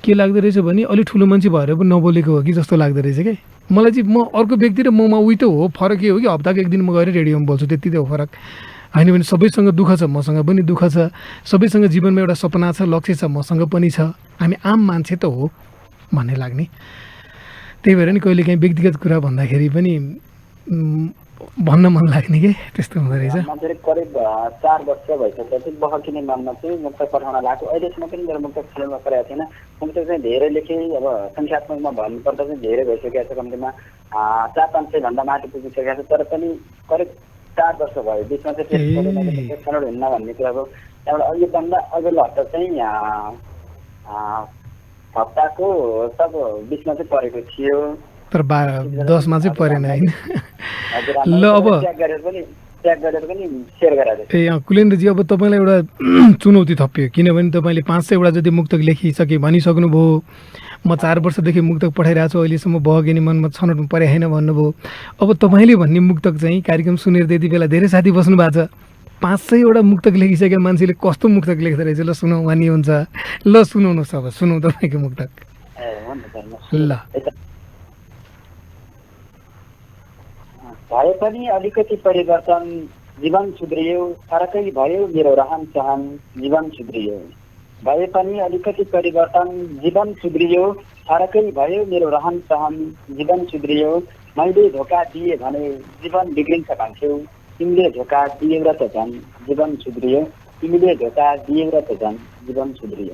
के लाग्दो रहेछ भने अलिक ठुलो मान्छे भएर पनि नबोलेको हो कि जस्तो लाग्दो रहेछ क्या मलाई चाहिँ। म अर्को व्यक्ति र ममा उही त हो, फरक के हो कि हप्ताको एक दिन म गएर रेडियोमा बोल्छु, त्यति त हो फरक। होइन भने सबैसँग दुःख छ, मसँग पनि दुःख छ, सबैसँग जीवनमा एउटा सपना छ, लक्ष्य छ, मसँग पनि छ। हामी आम मान्छे त हो भन्ने लाग्ने। त्यही भएर नि कहिले काहीँ व्यक्तिगत कुरा भन्दाखेरि पनि भन्न मन लाग्ने के त्यस्तो हुँदो रहेछ। मान्छेले करिब 4 वर्ष भइसकेपछि बहकिने मनमा चाहिँ मुक्त पठाउन लागेको। अहिलेसम्म पनि मेरो मुक्त फिल्ममा परेको थिएन। मुक्त चाहिँ धेरै लेखेँ, अब सङ्ख्यात्मकमा भन्नुपर्दा चाहिँ धेरै भइसकेको छ, कम्तीमा 400-500 भन्दा माथि पुगिसकेको छ। तर पनि करिब 4 वर्ष भयो, बिचमा चाहिँ छनौट हुन्न भन्ने कुराको। त्यहाँबाट योभन्दा अघिल्लो हप्ता चाहिँ हप्ताको सब बिचमा चाहिँ परेको थियो, तर 10मा चाहिँ परेन होइन। ल अब कुलेन्द्रजी, अब तपाईँलाई एउटा चुनौती थपियो, किनभने तपाईँले 500 जति मुक्तक लेखिसके भनिसक्नुभयो। म 4 वर्षदेखि मुक्तक पठाइरहेको छु, अहिलेसम्म बहकिने मनमा छनौटमा परे होइन भन्नुभयो। अब तपाईँले भन्ने मुक्तक चाहिँ कार्यक्रम सुनेर त्यति बेला धेरै साथी बस्नु भएको छ। 500 मुक्तक लेखिसकेको मान्छेले कस्तो मुक्तक लेख्दो रहेछ, ल सुनाउ भन्ने हुन्छ। ल सुनाउनुहोस्, अब सुनौ तपाईँको मुक्तक। ल भए पनि अलिकति परिवर्तन, जीवन सुध्रियो, फरकै भयो मेरो रहन सहन, जीवन सुध्रियो। भए पनि अलिकति परिवर्तन, जीवन सुध्रियो, फरकै भयो मेरो रहन सहन, जीवन सुध्रियो। मैले धोका दिए भने जीवन बिग्रिन्छ भन्थ्यौ, तिमीले धोका दियौ र त झन् जीवन सुध्रियो। तिमीले धोका दियौ र त झन् जीवन सुध्रियो।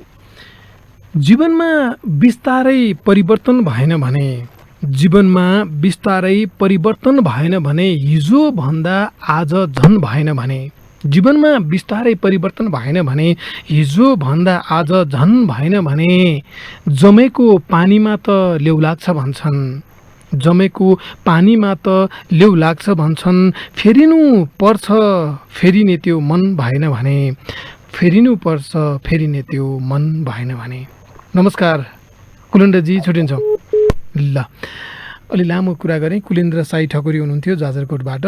जीवनमा बिस्तारै परिवर्तन भएन भने, जीवनमा बिस्तारै परिवर्तन भएन भने, हिजो भन्दा आज झन् भएन भने, जीवनमा बिस्तारै परिवर्तन भएन भने, हिजो भन्दा आज झन् भएन भने, जमेको पानीमा त लेउ लाग्छ भन्छन्, जमेको पानीमा त लेउ लाग्छ भन्छन्, फेरिनु पर्छ फेरिने त्यो मन भएन भने, फेरिनु पर्छ फेरिने त्यो मन भएन भने। नमस्कार कुलेन्द्रजी, छुट्टिन्छौँ। ल अलि लामो कुरा गरेँ। कुलेन्द्र साई ठकुरी हुनुहुन्थ्यो जाजरकोटबाट।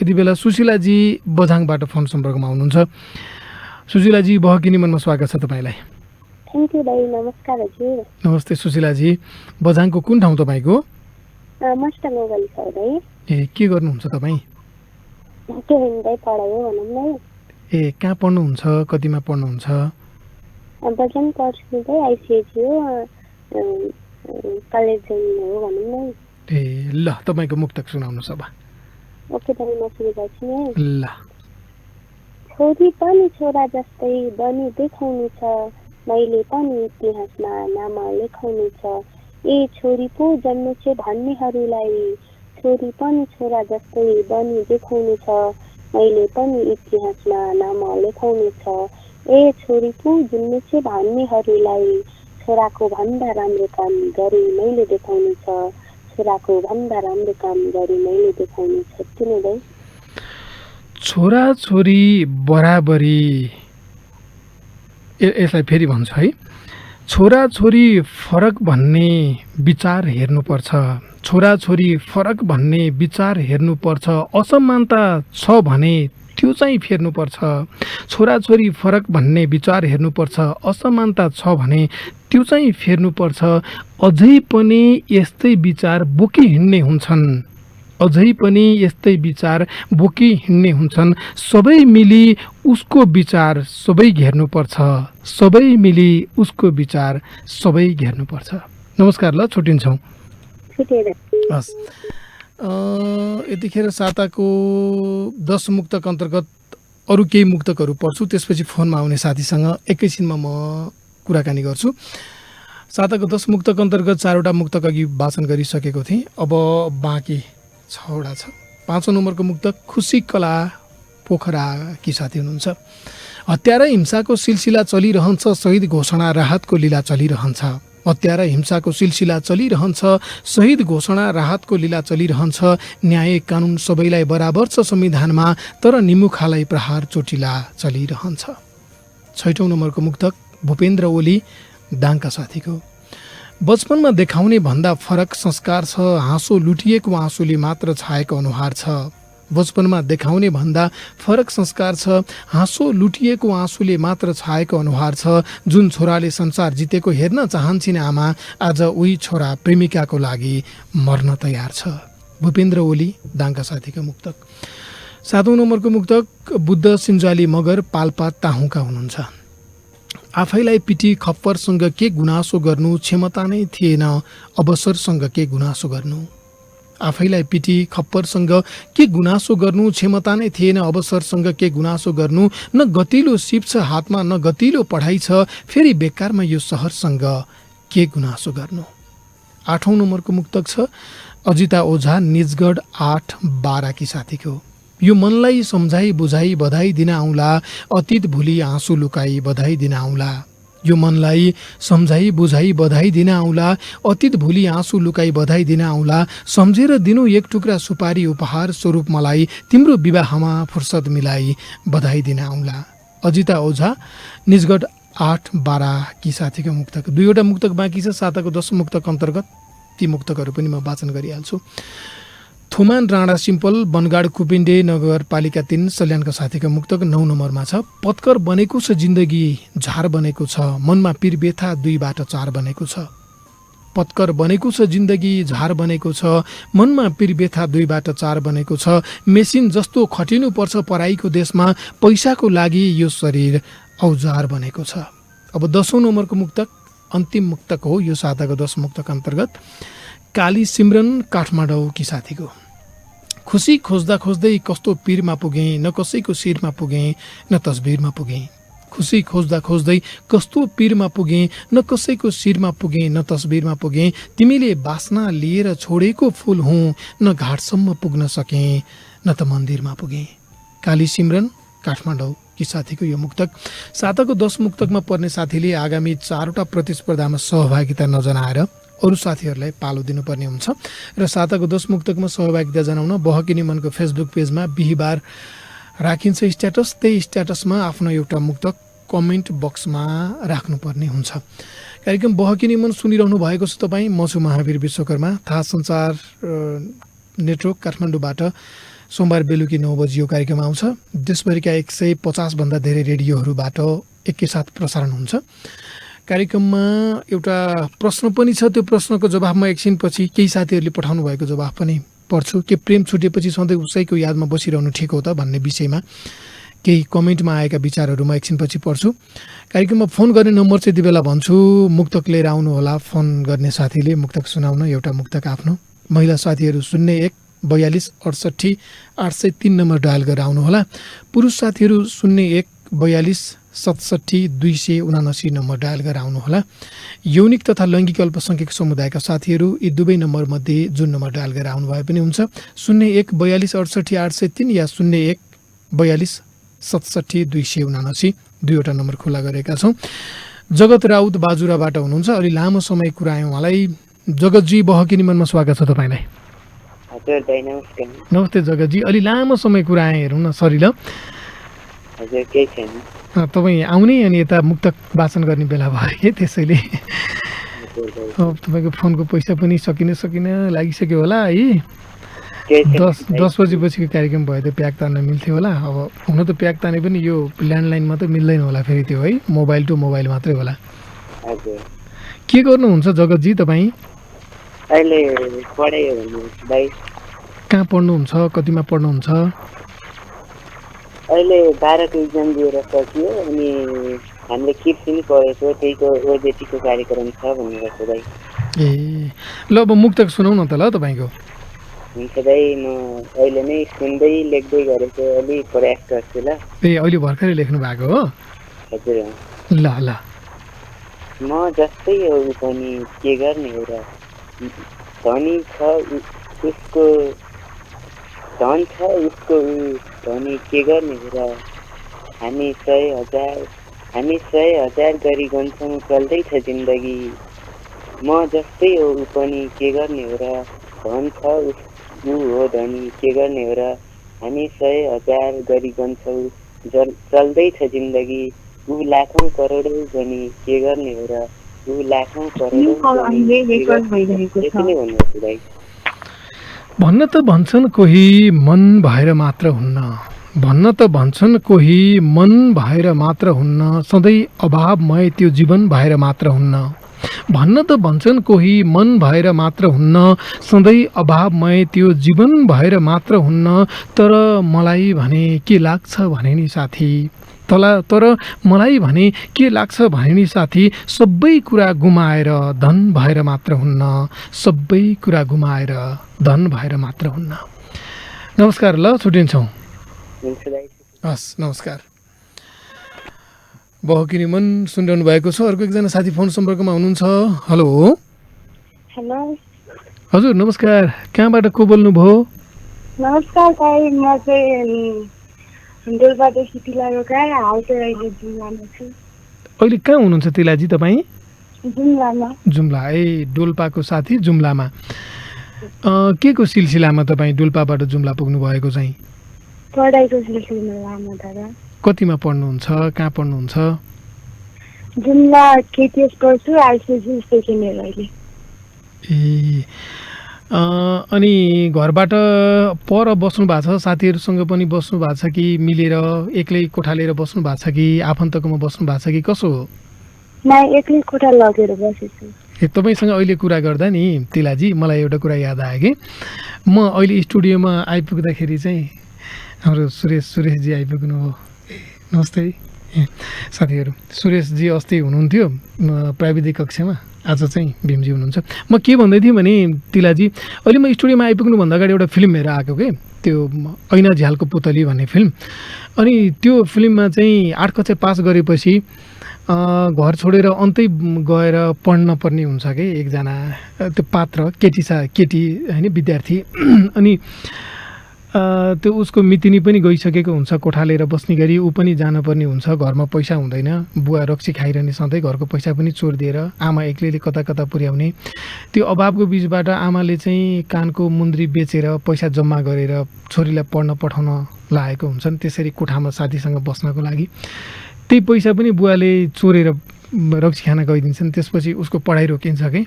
यति बेला सुशीलाजी बझाङबाट फोन सम्पर्कमा हुनुहुन्छ। सुशीलाजी, बहकिने मनमा स्वागत छ तपाईँलाई। थ्याङ्क यू दाइ, नमस्कार हजुर। नमस्ते सुशीलाजी। बझाङको कुन ठाउँ तपाईँको? ए, के गर्नुहुन्छ तपाईँ? ए, कहाँ पढ्नुहुन्छ, कतिमा पढ्नुहुन्छ? ए ल, तपाईँको मुक्तक सुनाउनुहोस् अब। ल। छोरी पनि छोरा जस्तै बनी देखाउनु छ, मैले पनि इतिहासमा नाम लेखाउनु छ। ए छोरी पो जन्मेछे भन्नेहरूलाई, छोरी पनि छोरा जस्तै बनी देखाउनु छ, मैले पनि इतिहासमा नाम लेखाउनु छ। ए छोरी पो जन्मेछे भन्नेहरूलाई, छोराको भन्दा राम्रो काम गरी मैले देखाउनु छ, छोराको भन्दा राम्रो काम गरी मैले देखाउनु छ। किन दाइ? छोरा छोरी बराबरी, यसलाई फेरि भन्छु है। छोरा छोरी फरक भन्ने विचार हेर्नुपर्छ, छोरा छोरी फरक भन्ने विचार हेर्नुपर्छ, असमानता छ भने त्यो चाहिँ फेर्नुपर्छ। छोरा छोरी फरक भन्ने विचार हेर्नुपर्छ, असमानता छ भने त्यो चाहिँ फेर्नुपर्छ। अझै पनि यस्तै विचार बोकी हिँड्ने हुन्छन्, अझै पनि यस्तै विचार बोकी हिँड्ने हुन्छन्। सबै मिली उसको विचार सबै घेर्नुपर्छ, सबै मिली उसको विचार सबै घेर्नुपर्छ। नमस्कार, ल छुट्टिन्छौँ। हस्, यतिखेर साताको 10 मुक्तक अन्तर्गत अरू केही मुक्तकहरू पढ्छु, त्यसपछि फोनमा आउने साथीसँग एकैछिनमा म कुराकानी गर्छु। साताको 10 मुक्तक अन्तर्गत 4वटा मुक्तक अघि वाचन गरिसकेको थिएँ, अब बाँकी 6वटा छ। 5औं नम्बरको मुक्तक खुसी कला पोखराकी साथी हुनुहुन्छ। हत्या र हिंसाको सिलसिला चलिरहन्छ, शहीद घोषणा राहतको लीला चलिरहन्छ। हत्या र हिंसाको सिलसिला चलिरहन्छ, शहीद घोषणा राहतको लीला चलिरहन्छ। न्याय कानुन सबैलाई बराबर छ संविधानमा, तर निमुखालाई प्रहार चोटिला चलिरहन्छ। 6औं नम्बरको मुक्तक भूपेन्द्र ओली दाङका साथीको। बचपनमा देखाउने भन्दा फरक संस्कार छ, हाँसो लुटिएको आँसुले मात्र छाएको अनुहार छ। बचपनमा देखाउने भन्दा फरक संस्कार छ, हाँसो लुटिएको आँसुले मात्र छाएको अनुहार छ। जुन छोराले संसार जितेको हेर्न चाहन्छन् आमा, आज उही छोरा प्रेमिकाको लागि मर्न तयार छ। भूपेन्द्र ओली, दाङका साथीको मुक्तक। 7औं नम्बरको मुक्तक बुद्ध सिन्जाली मगर, पाल्पा ताहुका हुनुहुन्छ। आफैलाई पिटी खप्परसँग के गुनासो गर्नु, क्षमता नै थिएन अवसरसँग के गुनासो गर्नु। आफैलाई पिटी खप्परसँग के गुनासो गर्नु, क्षमता नै थिएन अवसरसँग के गुनासो गर्नु। न गतिलो सिप छ हातमा, न गतिलो पढाइ छ, फेरि बेकारमा यो सहरसँग के गुनासो गर्नु। 8औं नम्बरको मुक्तक छ अजिता ओझा, निजगढ 8-12 की साथीको। यो मनलाई सम्झाई बुझाई बधाई दिन आउँला, अतीत भुली आँसु लुकाई बधाई दिन आउँला। यो मनलाई सम्झाई बुझाई बधाई दिन आउँला, अतीत भुली आँसु लुकाई बधाई दिन आउँला। सम्झेर दिनु एक टुक्रा सुपारी उपहार स्वरूप मलाई, तिम्रो विवाहमा फुर्सद मिलाई बधाई दिन आउँला। अजिता ओझा, निजगढ 8-12 की साथीको मुक्तक। 2वटा मुक्तक बाँकी छ 7को 10 मुक्तक अन्तर्गत। ती मुक्तकहरू पनि म वाचन गरिहाल्छु। थुमान राणा सिम्पल, बनगाड कुपिन्डे नगरपालिका 3 सल्यानका साथीको मुक्तक 9 नम्बरमा छ। पत्कर बनेको छ जिन्दगी झार बनेको छ, मनमा पीर व्यथा 2/4 बनेको छ। पत्कर बनेको छ जिन्दगी झार बनेको छ, मनमा पीर व्यथा 2/4 बनेको छ। मेसिन जस्तो खटिनु पर्छ पराईको देशमा, पैसाको लागि यो शरीर औजार बनेको छ। अब 10औं नम्बरको मुक्तक अन्तिम मुक्तक हो यो 7को 10 मुक्तक अन्तर्गत। काली सिमरन, काठमाडौँ की साथीको। खुसी खोज्दा खोज्दै कस्तो पीरमा पुगेँ, न कसैको शिरमा पुगेँ न तस्बिरमा पुगेँ। खुसी खोज्दा खोज्दै कस्तो पीरमा पुगेँ, न कसैको शिरमा पुगेँ न तस्बिरमा पुगेँ। तिमीले बास्ना लिएर छोडेको फुल हुँ, न घाटसम्म पुग्न सकेँ न त मन्दिरमा पुगेँ। काली सिमरन, काठमाडौँ की साथीको यो मुक्तक। 7को 10 मुक्तकमा पर्ने साथीले आगामी 4वटा प्रतिस्पर्धामा सहभागिता नजनाएर अरू साथीहरूलाई पालो दिनुपर्ने हुन्छ र 7को 10 मुक्तकमा सहभागिता जनाउन बहकिनी मनको फेसबुक पेजमा बिहिबार राखिन्छ स्ट्याटस। त्यही स्ट्याटसमा आफ्नो एउटा मुक्तक कमेन्ट बक्समा राख्नुपर्ने हुन्छ। कार्यक्रम बहकिनी मन सुनिरहनु भएको छ तपाईँ। म छु महावीर विश्वकर्मा। थाहा संचार नेटवर्क काठमाडौँबाट सोमबार बेलुकी 9 बजी यो कार्यक्रम आउँछ। देशभरिका 150 भन्दा धेरै रेडियोहरूबाट एकैसाथ प्रसारण हुन्छ। कार्यक्रममा एउटा प्रश्न पनि छ, त्यो प्रश्नको जवाफ म एकछिनपछि केही साथीहरूले पठाउनु भएको जवाफ पनि पढ्छु। के प्रेम छुटेपछि सधैँ उसैको यादमा बसिरहनु ठिक हो त भन्ने विषयमा केही कमेन्टमा आएका विचारहरू म एकछिनपछि पढ्छु। कार्यक्रममा फोन गर्ने नम्बर चाहिँ यति बेला भन्छु। मुक्तक लिएर आउनुहोला फोन गर्ने साथीले मुक्तक सुनाउन। एउटा मुक्तक आफ्नो। महिला साथीहरू 01 42 68 803 नम्बर डायल गरेर आउनुहोला। पुरुष साथीहरू 01 42 67 279 नम्बर डायल गरेर आउनुहोला। यौनिक तथा लैङ्गिक अल्पसङ्ख्यक समुदायका साथीहरू यी दुवै नम्बरमध्ये जुन नम्बर डायल गरेर आउनुभए पनि हुन्छ। 01 42 68 803 या 01 42 67 279 दुईवटा नम्बर खुला गरेका छौँ। जगत राउत बाजुराबाट हुनुहुन्छ। अलि लामो समय कुरायौँ उहाँलाई। जगतजी, बहकिनी मनमा स्वागत छ तपाईँलाई। हजुर दाइ नमस्कार। नमस्ते जगतजी। अलि लामो समय कुराएँ हेरौँ न सरी ल। हजुर केही छैन। तपाईँ आउने अनि यता मुक्तक वाचन गर्ने बेला भयो कि त्यसैले तपाईँको फोनको पैसा पनि सकिन लागिसक्यो होला है। 10 बजीपछिको कार्यक्रम भयो त प्याक तान्न मिल्थ्यो होला। अब हुन त प्याक ताने पनि यो ल्यान्डलाइनमा त मिल्दैन होला फेरि त्यो है, मोबाइल टु मोबाइल मात्रै होला। हजुर के गर्नुहुन्छ जगतजी तपाईँ? अहिले पढाइ भन्नुहुन्छ दाइ। कहाँ पढ्नुहुन्छ? कतिमा पढ्नुहुन्छ? अहिले 12को इक्जाम दिएर सकियो अनि हामीले किट पनि पढेको, त्यहीको ओजेटीको कार्यक्रम छ भन्नुभएको दाइ। ए ल अब मुक्तक सुनाउ न त ल तपाईँको। हुन्छ दाइ, म अहिले नै सुन्दै लेख्दै गरेको, अलि प्रयास गर्छु ल। ए अहिले भर्खरै लेख्नु भएको हो? हजुर। ल ल। म जस्तै हो पनि के गर्ने हो र, धनी छ उसको धन छ उसको धनी के गर्ने हो र। हामी 100,000 गरी गन्छौँ चल्दैछ जिन्दगी। म जस्तै हो पनि के गर्ने हो र, धन छ ऊ हो धनी के गर्ने हो र। हामी 100,000 गरी गन्छौँ चल्दैछ जिन्दगी। ऊ लाखौँ करोडौँ धनी के गर्ने हो र। ऊ लाखौँ करोडौँ यति नै भन्नुहोस् दाइ। भन्न त भन्छन् कोही मन भएर मात्र हुन्न, भन्न त भन्छन् कोही मन भएर मात्र हुन्न, सधैँ अभावमय त्यो जीवन भएर मात्र हुन्न। भन्न त भन्छन् कोही मन भएर मात्र हुन्न, सधैँ अभावमय त्यो जीवन भएर मात्र हुन्न। तर मलाई भने के लाग्छ भने नि साथी, तर मलाई भने के लाग्छ भने नि साथी, सबै कुरा गुमाएर धन भएर मात्र हुन्न, सबै कुरा गुमाएर धन भएर मात्र हुन्न। नमस्कार, ल छुट्टिन्छौँ। हस्, नमस्कार। बहकिनी मन सुनिरहनु भएको छ। अर्को एकजना साथी फोन सम्पर्कमा हुनुहुन्छ। हेलो। हेलो हजुर नमस्कार, कहाँबाट को बोल्नुभयो? नमस्कार दाइ, म चाहिँ डोल्पादेखि तिला रोका, हाल चाहिँ अहिले जुम्लामा छु। अहिले कहाँ हुनुहुन्छ तिलाजी तपाईँ? जुम्लामा। जुम्ला, ए डोल्पाको साथी जुम्लामा। के को सिलसिलामा तपाईँ डोल्पाबाट जुम्ला पुग्नु भएको चाहिँ? पढाइको सिलसिलामा दादा। कतिमा पढ्नुहुन्छ, कहाँ पढ्नुहुन्छ? जुम्ला केटीएस पढ्छु, आइसिएससी सेकेन्ड इयर अहिले। ए अनि घरबाट पर बस्नु भएको छ, साथीहरूसँग पनि बस्नु भएको छ कि मिलेर एक्लै कोठा लिएर बस्नु भएको छ कि आफन्तकोमा बस्नु भएको छ कि कसो हो? म एक्लै कोठा लगेर बसेछु। ए तपाईँसँग अहिले कुरा गर्दा नि तिलाजी मलाई एउटा कुरा याद आयो कि म अहिले स्टुडियोमा आइपुग्दाखेरि चाहिँ हाम्रो सुरेशजी आइपुग्नु हो। नमस्ते साथीहरू, सुरेशजी अस्ति हुनुहुन्थ्यो प्राविधिक कक्षमा, आज चाहिँ भीमजी हुनुहुन्छ। म के भन्दै थिएँ भने तिलाजी, अहिले म स्टुडियोमा आइपुग्नुभन्दा अगाडि एउटा फिल्म हेरेर आएको के, त्यो ऐना झ्यालको पुतली भन्ने फिल्म। अनि त्यो फिल्ममा चाहिँ 8 कक्षा पास गरेपछि घर छोडेर अन्तै गएर पढ्न पर्ने हुन्छ कि एकजना त्यो पात्र केटी होइन विद्यार्थी। अनि त्यो उसको मितिनी पनि गइसकेको हुन्छ, कोठा लिएर बस्ने गरी ऊ पनि जानुपर्ने हुन्छ। घरमा पैसा हुँदैन, बुवा रक्सी खाइरहने, सधैँ घरको पैसा पनि चोरिदिएर आमा एक्लैले कता कता पुर्याउने। त्यो अभावको बिचबाट आमाले चाहिँ कानको मुन्द्री बेचेर पैसा जम्मा गरेर छोरीलाई पढ्न पठाउन लागेको हुन्छन्, त्यसरी कोठामा साथीसँग बस्नको लागि। त्यही पैसा पनि बुवाले चोरेर रक्सी खान गइदिन्छन्, त्यसपछि उसको पढाइ रोकिन्छ कि।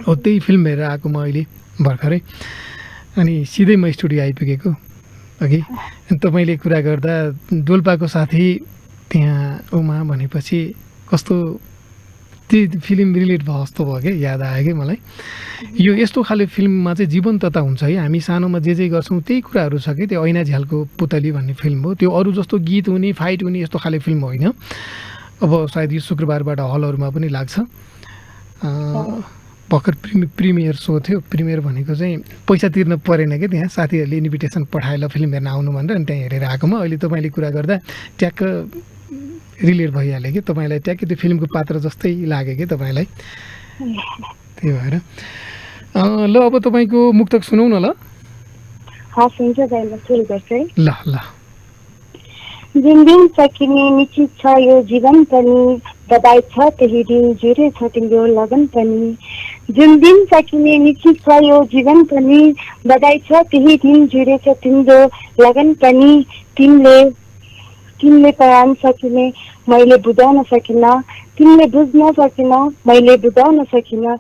हो त्यही फिल्म हेरेर आएको म अहिले भर्खरै, अनि सिधै म स्टुडियो आइपुगेको अघि। तपाईँले कुरा गर्दा डोल्पाको साथी त्यहाँ उमा भनेपछि कस्तो त्यो फिल्म रिलेट भयो जस्तो भयो क्या, याद आयो कि मलाई। यो यस्तो खाले फिल्ममा चाहिँ जीवन्तता हुन्छ है। हामी सानोमा जे गर्छौँ त्यही कुराहरू छ कि। त्यो ऐना झ्यालको पुतली भन्ने फिल्म हो, त्यो अरू जस्तो गीत हुने फाइट हुने यस्तो खाले फिल्म होइन। अब सायद यो शुक्रबारबाट हलहरूमा पनि लाग्छ। भर्खर प्रिमियर सो थियो। प्रिमियर भनेको चाहिँ पैसा तिर्न परेन क्या, त्यहाँ साथीहरूले इन्भिटेसन पठाएर फिल्म हेर्न आउनु भनेर, अनि त्यहाँ हेरेर आएकोमा अहिले तपाईँले कुरा गर्दा ट्याक्क रिलेट भइहाल्यो कि, तपाईँलाई ट्याक्कै त्यो फिल्मको पात्र जस्तै लाग्यो कि तपाईँलाई। त्यही भएर ल अब तपाईँको मुक्तक सुनौ न। ल ल ल। जुन दिन सकिने निश्चित छ यो जीवन पनि, बधाई छ त्यही दिन जुरे छ तिम्रो लगन पनि। जुन दिन सकिने निश्चित छ यो जीवन पनि, बधाई छ त्यही दिन जुरे छ तिम्रो लगन पनि। तिमीले पढाउन सकिने मैले बुझाउन सकिन, तिमीले बुझ्न सकिन मैले बुझाउन सकिन,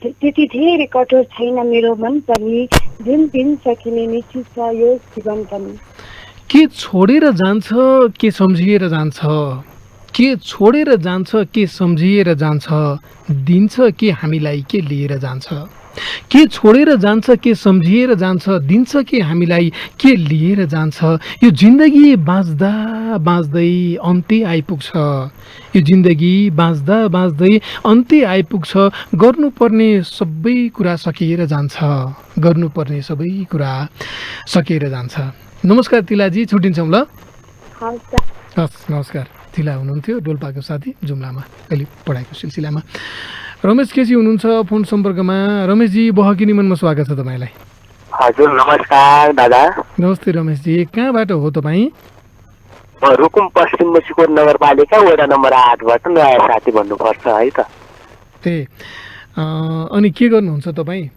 त्यति धेरै कठोर छैन मेरो मन पनि। जुन दिन सकिने निश्चित छ यो जीवन पनि। के छोडेर जान्छ के सम्झिएर जान्छ, के छोडेर जान्छ के सम्झिएर जान्छ, दिन्छ के हामीलाई के लिएर जान्छ। के छोडेर जान्छ के सम्झिएर जान्छ, दिन्छ के हामीलाई के लिएर जान्छ। यो जिन्दगी बाँच्दा बाँच्दै अन्त्य आइपुग्छ, यो जिन्दगी बाँच्दा बाँच्दै अन्त्य आइपुग्छ। गर्नुपर्ने सबै कुरा सकिएर जान्छ, गर्नुपर्ने सबै कुरा सकिएर जान्छ। नमस्कार तिलाजी, छुट्टिन्छौँ ल। हस् नमस्कार। तिला हुनुहुन्थ्यो डोल्पाको साथी जुम्लामा अहिले पढाइको सिलसिलामा। रमेश केसी हुनुहुन्छ फोन सम्पर्कमा। रमेशजी बहकिनी मनमा स्वागत छ तपाईँलाई। हजुर नमस्कार दादा। नमस्ते रमेशजी, कहाँबाट हो तपाईँ? रुकुम पश्चिम मुसिकोट नगरपालिका वडा नम्बर 8बाट नयाँ साथी भन्नुपर्छ है त। ए अनि के गर्नुहुन्छ तपाईँ?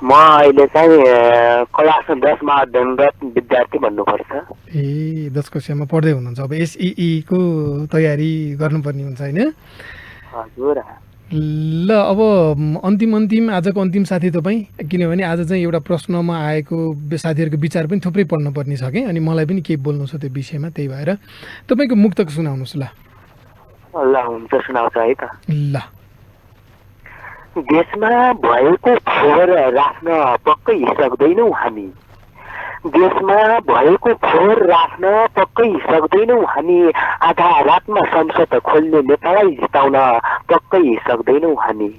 म अहिले चाहिँ क्लास 10मा अध्ययनरत विद्यार्थी भन्नुपर्छ। ए 10 कक्षामा पढ्दै हुनुहुन्छ। अब एसई को तयारी गर्नुपर्ने हुन्छ होइन? हजुर ल अब अन्तिम आजको अन्तिम साथी तपाईँ, किनभने आज चाहिँ एउटा प्रश्नमा आएको साथीहरूको विचार पनि थुप्रै पढ्न पर्ने छ कि, अनि मलाई पनि केही बोल्नु छ त्यो विषयमा, त्यही भएर तपाईँको मुक्तक सुनाउनुहोस् ल। ल हुन्छ सुनाउँछ है त। ल देशमा भएको फोहोर राख्न पक्कै सक्दैनौँ हामी, देशमा भएको फोहोर राख्न पक्कै सक्दैनौँ हामी, आधा रातमा संसद खोल्ने नेतालाई जिताउन पक्कै सक्दैनौँ हामी।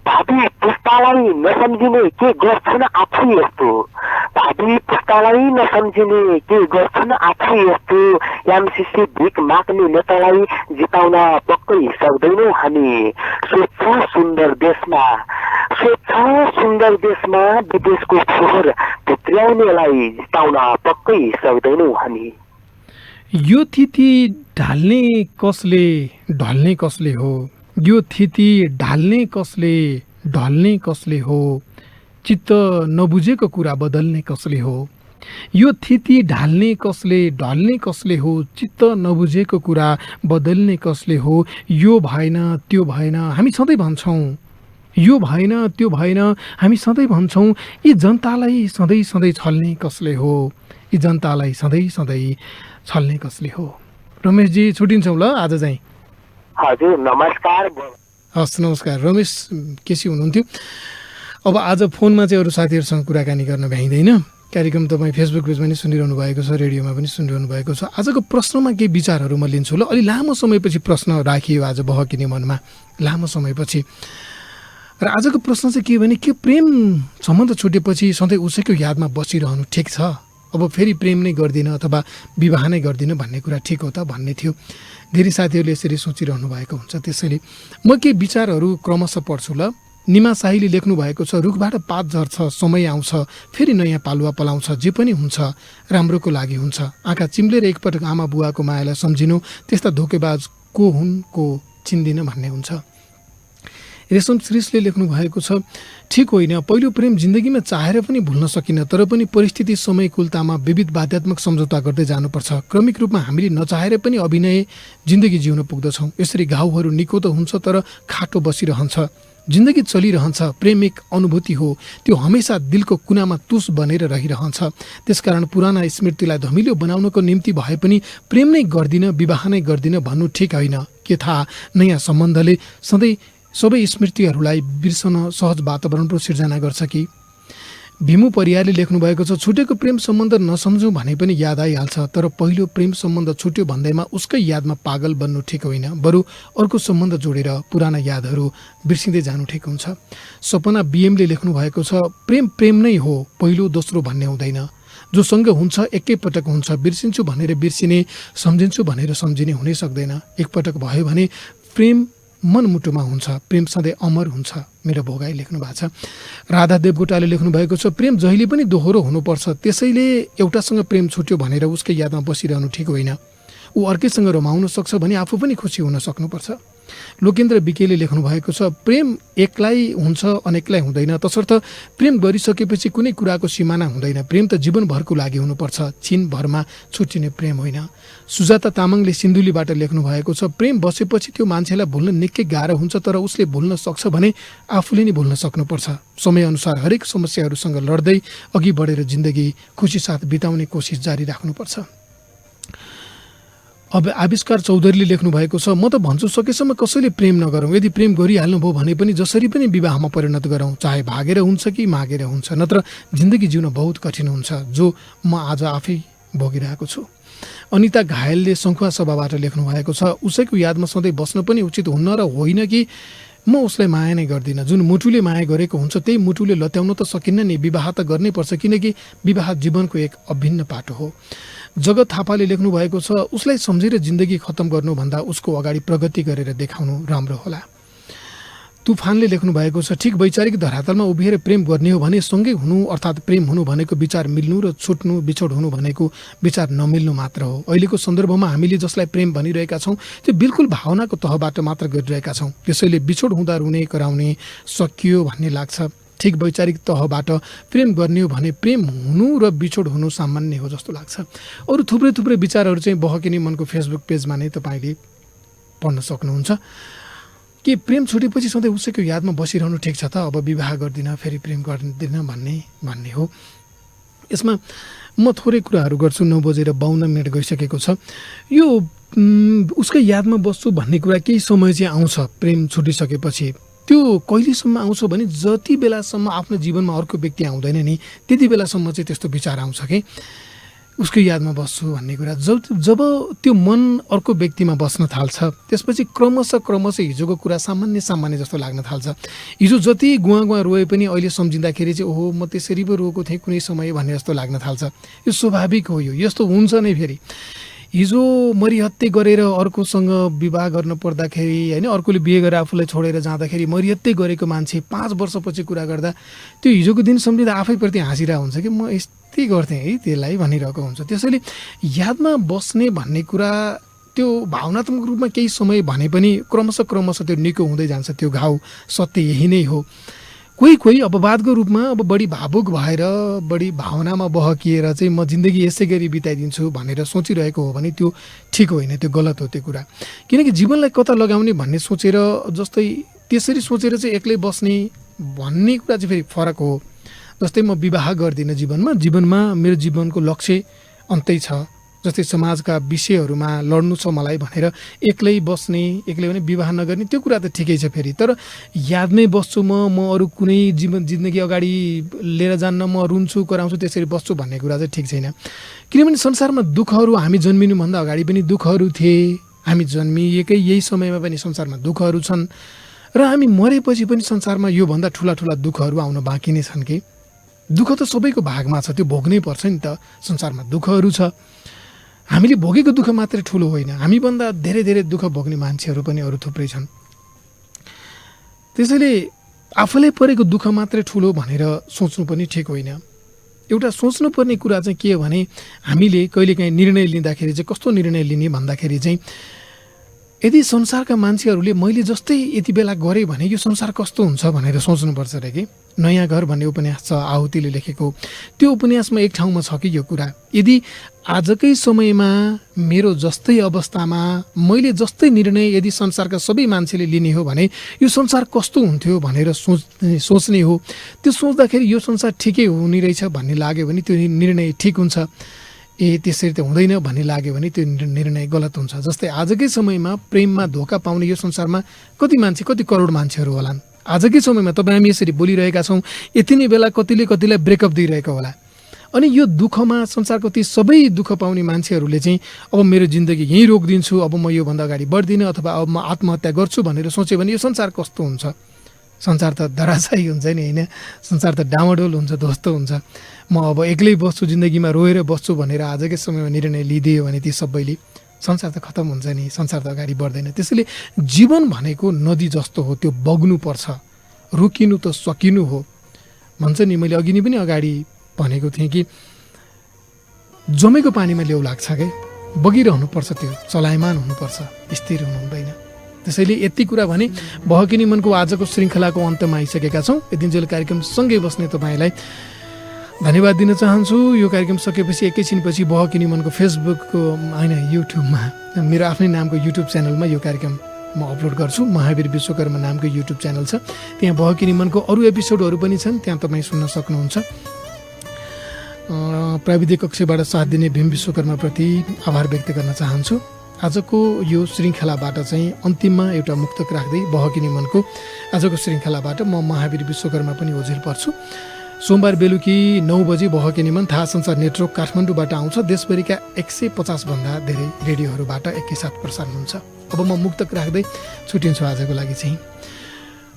भावी पुस्तालाई नसम्झिने के गर्छन् आफै यस्तो, भावी पुस्तालाई नसम्झिने के गर्छन् आफै यस्तो, एमसीसी भिख माग्ने नेतालाई जिताउन पक्कै सक्दैनौँ हामी। स्वच्छ सुन्दर देशमा, स्वच्छ सुन्दर देशमा विदेशको फोहोर भित्र्याउनेलाई जिताउन पक्कै सक्दैनौँ हामी। यो थिति ढाल्ने कसले ढल्ने कसले हो, यो थिति ढाल्ने कसले ढल्ने कसले हो, चित्त नबुझेको कुरा बदल्ने कसले हो, यो थिति ढाल्ने कसले ढल्ने कसले हो, चित्त नबुझेको कुरा बदल्ने कसले हो। यो भएन त्यो भएन हामी सधैँ भन्छौँ, यो भएन त्यो भएन हामी सधैँ भन्छौँ, यी जनतालाई सधैँ सधैँ छल्ने कसले हो, यी जनतालाई सधैँ सधैँ छल्ने कसले हो। रमेशजी छुट्टिन्छौँ ल आज चाहिँ। हजुर नमस्कार। हस् नमस्कार। रमेश केसी हुनुहुन्थ्यो। अब आज फोनमा चाहिँ अरू साथीहरूसँग कुराकानी गर्न भ्याइँदैन। कार्यक्रम तपाईँ फेसबुक पेजमा पनि सुनिरहनु भएको छ, रेडियोमा पनि सुनिरहनु भएको छ। आजको प्रश्नमा केही विचारहरू म लिन्छु ल। अलि लामो समयपछि प्रश्न राखियो आज बहकिने मनमा, लामो समयपछि। र आजको प्रश्न चाहिँ के भने, के प्रेम सम्बन्ध छुटेपछि सधैँ उसैको यादमा बसिरहनु ठिक छ? अब फेरि प्रेम नै गर्दिनँ अथवा विवाह नै गर्दिनँ भन्ने कुरा ठिक हो त भन्ने थियो। धेरै साथीहरूले यसरी सोचिरहनु भएको हुन्छ। त्यसैले म केही विचारहरू क्रमशः पढ्छु ल। निमा शाहीले लेख्नु भएको छ, रुखबाट पात झर्छ, समय आउँछ, फेरि नयाँ पालुवा पलाउँछ, जे पनि हुन्छ राम्रोको लागि हुन्छ। आँखा चिम्लेर एकपटक आमा बुवाको मायालाई सम्झिनु, त्यस्ता धोकेबाज को हुन् को चिन्दिन भन्ने हुन्छ। रेशम श्रीषले लेख्नु भएको छ, ठिक होइन, पहिलो प्रेम जिन्दगीमा चाहेर पनि भुल्न सकिन, तर पनि परिस्थिति समयकुलतामा विविध बाध्यात्मक सम्झौता गर्दै जानुपर्छ। क्रमिक रूपमा हामीले नचाहेर पनि अभिनय जिन्दगी जिउन पुग्दछौँ। यसरी घाउहरू निको त हुन्छ तर खाटो बसिरहन्छ। जिन्दगी चलिरहन्छ। प्रेम एक अनुभूति हो, त्यो हमेसा दिलको कुनामा तुस बनेर रहिरहन्छ। त्यसकारण पुराना स्मृतिलाई धमिलो बनाउनको निम्ति भए पनि प्रेम नै गर्दिन, विवाह नै गर्दिन भन्नु ठिक होइन। के थाहा, नयाँ सम्बन्धले सधैँ सबै स्मृतिहरूलाई बिर्सन सहज वातावरण पो सिर्जना गर्छ कि। भीमु परियारले लेख्नु भएको छ, छुटेको प्रेम सम्बन्ध नसम्झौँ भने पनि याद आइहाल्छ, तर पहिलो प्रेम सम्बन्ध छुट्यो भन्दैमा उसकै यादमा पागल बन्नु ठिक होइन, बरु अर्को सम्बन्ध जोडेर पुराना यादहरू बिर्सिँदै जानु ठिक हुन्छ। सपना बिएमले लेख्नु भएको छ, प्रेम प्रेम नै हो, पहिलो दोस्रो भन्ने हुँदैन। जोसँग हुन्छ एकैपटक हुन्छ, बिर्सिन्छु भनेर बिर्सिने, सम्झिन्छु भनेर सम्झिने हुनै सक्दैन। एकपटक भयो भने प्रेम मनमुटुमा हुन्छ, प्रेम सधैँ अमर हुन्छ। मेरो भोगाई लेख्नु भएको छ। राधा देवकोटाले लेख्नु भएको छ, प्रेम जहिले पनि दोहोरो हुनुपर्छ, त्यसैले एउटासँग प्रेम छुट्यो भनेर उसकै यादमा बसिरहनु ठिक होइन। ऊ अर्कैसँग रमाउन सक्छ भने आफू पनि खुसी हुन सक्नुपर्छ। लोकेन्द्र विकेले लेख्नु भएको छ, प्रेम एक्लै हुन्छ अनेकलाई हुँदैन, तसर्थ प्रेम गरिसकेपछि कुनै कुराको सिमाना हुँदैन। प्रेम त जीवनभरको लागि हुनुपर्छ, छिनभरमा छुट्टिने प्रेम होइन। सुजाता तामाङले सिन्धुलीबाट लेख्नु भएको छ, प्रेम बसेपछि त्यो मान्छेलाई भुल्न निकै गाह्रो हुन्छ, तर उसले भुल्न सक्छ भने आफूले नै भुल्न सक्नुपर्छ। समयअनुसार हरेक समस्याहरूसँग लड्दै अघि बढेर जिन्दगी खुसी साथ बिताउने कोसिस जारी राख्नुपर्छ। अब आविष्कार चौधरीले लेख्नु भएको छ, म त भन्छु सकेसम्म कसैले प्रेम नगरौँ। यदि प्रेम गरिहाल्नुभयो भने पनि जसरी पनि विवाहमा परिणत गरौँ, चाहे भागेर हुन्छ कि मागेर हुन्छ, नत्र जिन्दगी जिउन बहुत कठिन हुन्छ, जो म आज आफै भोगिरहेको छु। अनिता घायलले सङ्खुवा सभाबाट लेख्नु भएको छ, उसैको यादमा सधैँ बस्न पनि उचित हुन्न र होइन कि म उसलाई माया नै गर्दिनँ। जुन मुटुले माया गरेको हुन्छ त्यही मुटुले लत्याउन त सकिन्न नि, विवाह त गर्नै पर्छ, किनकि विवाह जीवनको एक अभिन्न पाटो हो। जगत थापाले लेख्नु भएको छ, उसलाई सम्झेर जिन्दगी खत्तम गर्नुभन्दा उसको अगाडि प्रगति गरेर देखाउनु राम्रो होला। तुफानले लेख्नु भएको छ, ठिक वैचारिक धरातलमा उभिएर प्रेम गर्ने हो भने सँगै हुनु अर्थात् प्रेम हुनु भनेको विचार मिल्नु र छुट्नु बिछोड हुनु भनेको विचार नमिल्नु मात्र हो। अहिलेको सन्दर्भमा हामीले जसलाई प्रेम भनिरहेका छौँ त्यो बिल्कुल भावनाको तहबाट मात्र गरिरहेका छौँ। त्यसैले बिछोड हुँदा रुने कराउने सकियो भन्ने लाग्छ। ठिक वैचारिक तहबाट प्रेम गर्ने हो भने प्रेम हुनु र बिछोड हुनु सामान्य हो जस्तो लाग्छ। अरू थुप्रै थुप्रै विचारहरू चाहिँ बहकिने मनको फेसबुक पेजमा नै तपाईँले पढ्न सक्नुहुन्छ। के प्रेम छुटेपछि सधैँ उसैको यादमा बसिरहनु ठिक छ त, अब विवाह गर्दिनँ फेरि प्रेम गर्दिनँ भन्ने हो। यसमा म थोरै कुराहरू गर्छु। 9:52 गइसकेको छ। यो उसकै यादमा बस्छु भन्ने कुरा केही समय चाहिँ आउँछ प्रेम छुटिसकेपछि। त्यो कहिलेसम्म आउँछ भने जति बेलासम्म आफ्नो जीवनमा अर्को व्यक्ति आउँदैन नि त्यति बेलासम्म चाहिँ त्यस्तो विचार आउँछ कि उसको यादमा बस्छु भन्ने कुरा। जब त्यो मन अर्को व्यक्तिमा बस्न थाल्छ त्यसपछि क्रमशः हिजोको कुरा सामान्य जस्तो लाग्न थाल्छ। हिजो जति गुवा रोए पनि अहिले सम्झिँदाखेरि चाहिँ ओहो म त्यसरी पो रोएको थिएँ कुनै समय भन्ने जस्तो लाग्न थाल्छ। यो स्वाभाविक हो, यो यस्तो हुन्छ नै। फेरि हिजो मरिहत्ते गरेर अर्कोसँग विवाह गर्न पर्दाखेरि होइन, अर्कोले बिहे गरेर आफूलाई छोडेर जाँदाखेरि मरिहत्ते गरेको मान्छे 5 वर्षपछि कुरा गर्दा त्यो हिजोको दिन सम्झिँदा आफैप्रति हाँसिरहेको हुन्छ कि म यस्तै गर्थेँ है त्यसलाई भनिरहेको हुन्छ। त्यसैले यादमा बस्ने भन्ने कुरा त्यो भावनात्मक रूपमा केही समय भने पनि क्रमशः त्यो निको हुँदै जान्छ। त्यो घाउ सत्य यही नै हो। कोही अपवादको रूपमा अब बढी भावुक भएर बढी भावनामा बहकिएर चाहिँ म जिन्दगी यसै गरी बिताइदिन्छु भनेर सोचिरहेको हो भने त्यो ठिक होइन, त्यो गलत हो त्यो कुरा। किनकि जीवनलाई कता लगाउने भन्ने सोचेर जस्तै त्यसरी सोचेर चाहिँ एक्लै बस्ने भन्ने कुरा चाहिँ फेरि फरक हो। जस्तै म विवाह गर्दिनँ जीवनमा मेरो जीवनको लक्ष्य अन्तै छ, जस्तै समाजका विषयहरूमा लड्नु छ मलाई भनेर एक्लै बस्ने, एक्लै भने विवाह नगर्ने त्यो कुरा त ठिकै छ फेरि। तर यादमै बस्छु म अरू कुनै जिन्दगी अगाडि लिएर जान्न, म रुन्छु कराउँछु त्यसरी बस्छु भन्ने कुरा चाहिँ ठिक छैन। किनभने संसारमा दुःखहरू हामी जन्मिनुभन्दा अगाडि पनि दुःखहरू थिए, हामी जन्मिएकै यही समयमा पनि संसारमा दुःखहरू छन् र हामी मरेपछि पनि संसारमा योभन्दा ठुला दुःखहरू आउन बाँकी नै छन्। कि दुःख त सबैको भागमा छ, त्यो भोग्नै पर्छ नि त। संसारमा दुःखहरू छ, हामीले भोगेको दुःख मात्रै ठुलो होइन, हामीभन्दा धेरै दुःख भोग्ने मान्छेहरू पनि अरू थुप्रै छन्। त्यसैले आफूलाई परेको दुःख मात्रै ठुलो भनेर सोच्नु पनि ठिक होइन। एउटा सोच्नुपर्ने कुरा चाहिँ के हो भने हामीले कहिलेकाहीँ निर्णय लिँदाखेरि चाहिँ कस्तो निर्णय लिने भन्दाखेरि चाहिँ यदि संसारका मान्छेहरूले मैले जस्तै यति बेला गरेँ भने यो संसार कस्तो हुन्छ भनेर सोच्नुपर्छ रे। कि नयाँ घर भन्ने उपन्यास छ आहुतिले लेखेको, त्यो उपन्यासमा एक ठाउँमा छ कि यो कुरा, यदि आजकै समयमा मेरो जस्तै अवस्थामा मैले जस्तै निर्णय यदि संसारका सबै मान्छेले लिने हो भने यो संसार कस्तो हुन्थ्यो भनेर सोच्ने हो। त्यो सोच्दाखेरि यो संसार ठिकै हुने रहेछ भन्ने लाग्यो भने त्यो निर्णय ठिक हुन्छ, त्यसरी त हुँदैन भन्ने लाग्यो भने त्यो निर्णय गलत हुन्छ। जस्तै आजकै समयमा प्रेममा धोका पाउने यो संसारमा कति करोड मान्छेहरू होलान्। आजकै समयमा तपाईँ हामी यसरी बोलिरहेका छौँ, यति नै बेला कतिलाई ब्रेकअप दिइरहेको होला। अनि यो दुःखमा संसारको ती सबै दुःख पाउने मान्छेहरूले चाहिँ अब मेरो जिन्दगी यहीँ रोकिदिन्छु, अब म योभन्दा अगाडि बढ्दिनँ अथवा अब म आत्महत्या गर्छु भनेर सोच्यो भने यो संसार कस्तो हुन्छ? संसार त धराशायी हुन्छ नि होइन, संसार त डामाडोल हुन्छ, ध्वस्त हुन्छ। म अब एक्लै बस्छु, जिन्दगीमा रोएर बस्छु भनेर आजकै समयमा निर्णय लिइदियो भने ती सबैले संसार त खतम हुन्छ नि, संसार त अगाडि बढ्दैन। त्यसैले जीवन भनेको नदी जस्तो हो, त्यो बग्नुपर्छ, रोकिनु त सकिनु हो। भन्छ नि, मैले अघि नै पनि अगाडि भनेको थिएँ कि जमेको पानीमा लेउ लाग्छ क्या, बगिरहनुपर्छ, त्यो चलायमान हुनुपर्छ, स्थिर हुनु हुँदैन। त्यसैले यति कुरा भने बहकिनी मनको आजको श्रृङ्खलाको अन्तमा आइसकेका छौँ। यतिन्जेल कार्यक्रम सँगै बस्ने तपाईँलाई धन्यवाद दिन चाहन्छु। यो कार्यक्रम सकेपछि एकैछिनपछि बहकिनी मनको फेसबुकको होइन युट्युबमा मेरो आफ्नै नामको युट्युब च्यानलमा यो कार्यक्रम म अपलोड गर्छु। महावीर विश्वकर्मा नामको युट्युब च्यानल छ, त्यहाँ बहकिनी मनको अरू एपिसोडहरू पनि छन्, त्यहाँ तपाईँ सुन्न सक्नुहुन्छ। प्राविधिक कक्षबाट साथ दिने भीम विश्वकर्माप्रति आभार व्यक्त गर्न चाहन्छु। आजको यो श्रृङ्खलाबाट चाहिँ अन्तिममा एउटा मुक्तक राख्दै बहकिनी मनको आजको श्रृङ्खलाबाट म महावीर विश्वकर्मा पनि ओझेल पर्छु। सोमबार बेलुकी 9 बजे बहकिनी मन थाहा संसार नेटवर्क काठमाडौँबाट आउँछ। देशभरिका 150 भन्दा धेरै रेडियोहरूबाट एकैसाथ प्रसारण हुन्छ। अब म मुक्तक राख्दै छुट्टिन्छु आजको लागि चाहिँ।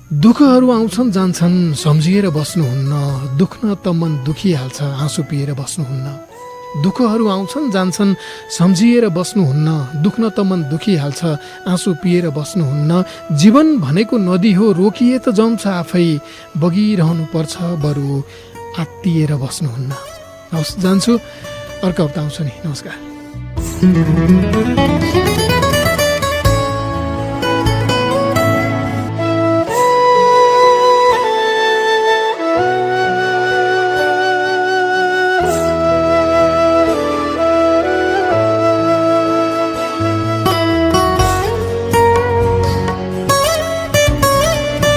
दुःखहरू आउँछन् जान्छन् सम्झिएर बस्नुहुन्न, दुख्न त मन दुखिहाल्छ आँसु पिएर बस्नुहुन्न। दुःखहरू आउँछन् जान्छन् सम्झिएर बस्नुहुन्न, दुख्न त मन दुखिहाल्छ आँसु पिएर बस्नुहुन्न। जीवन भनेको नदी हो, रोकिए त जम्छ आफै, बगिरहनु पर्छ बरु आत्तिएर बस्नुहुन्न। हवस्, जान्छु, अर्को हप्ता आउँछु नि। नमस्कार।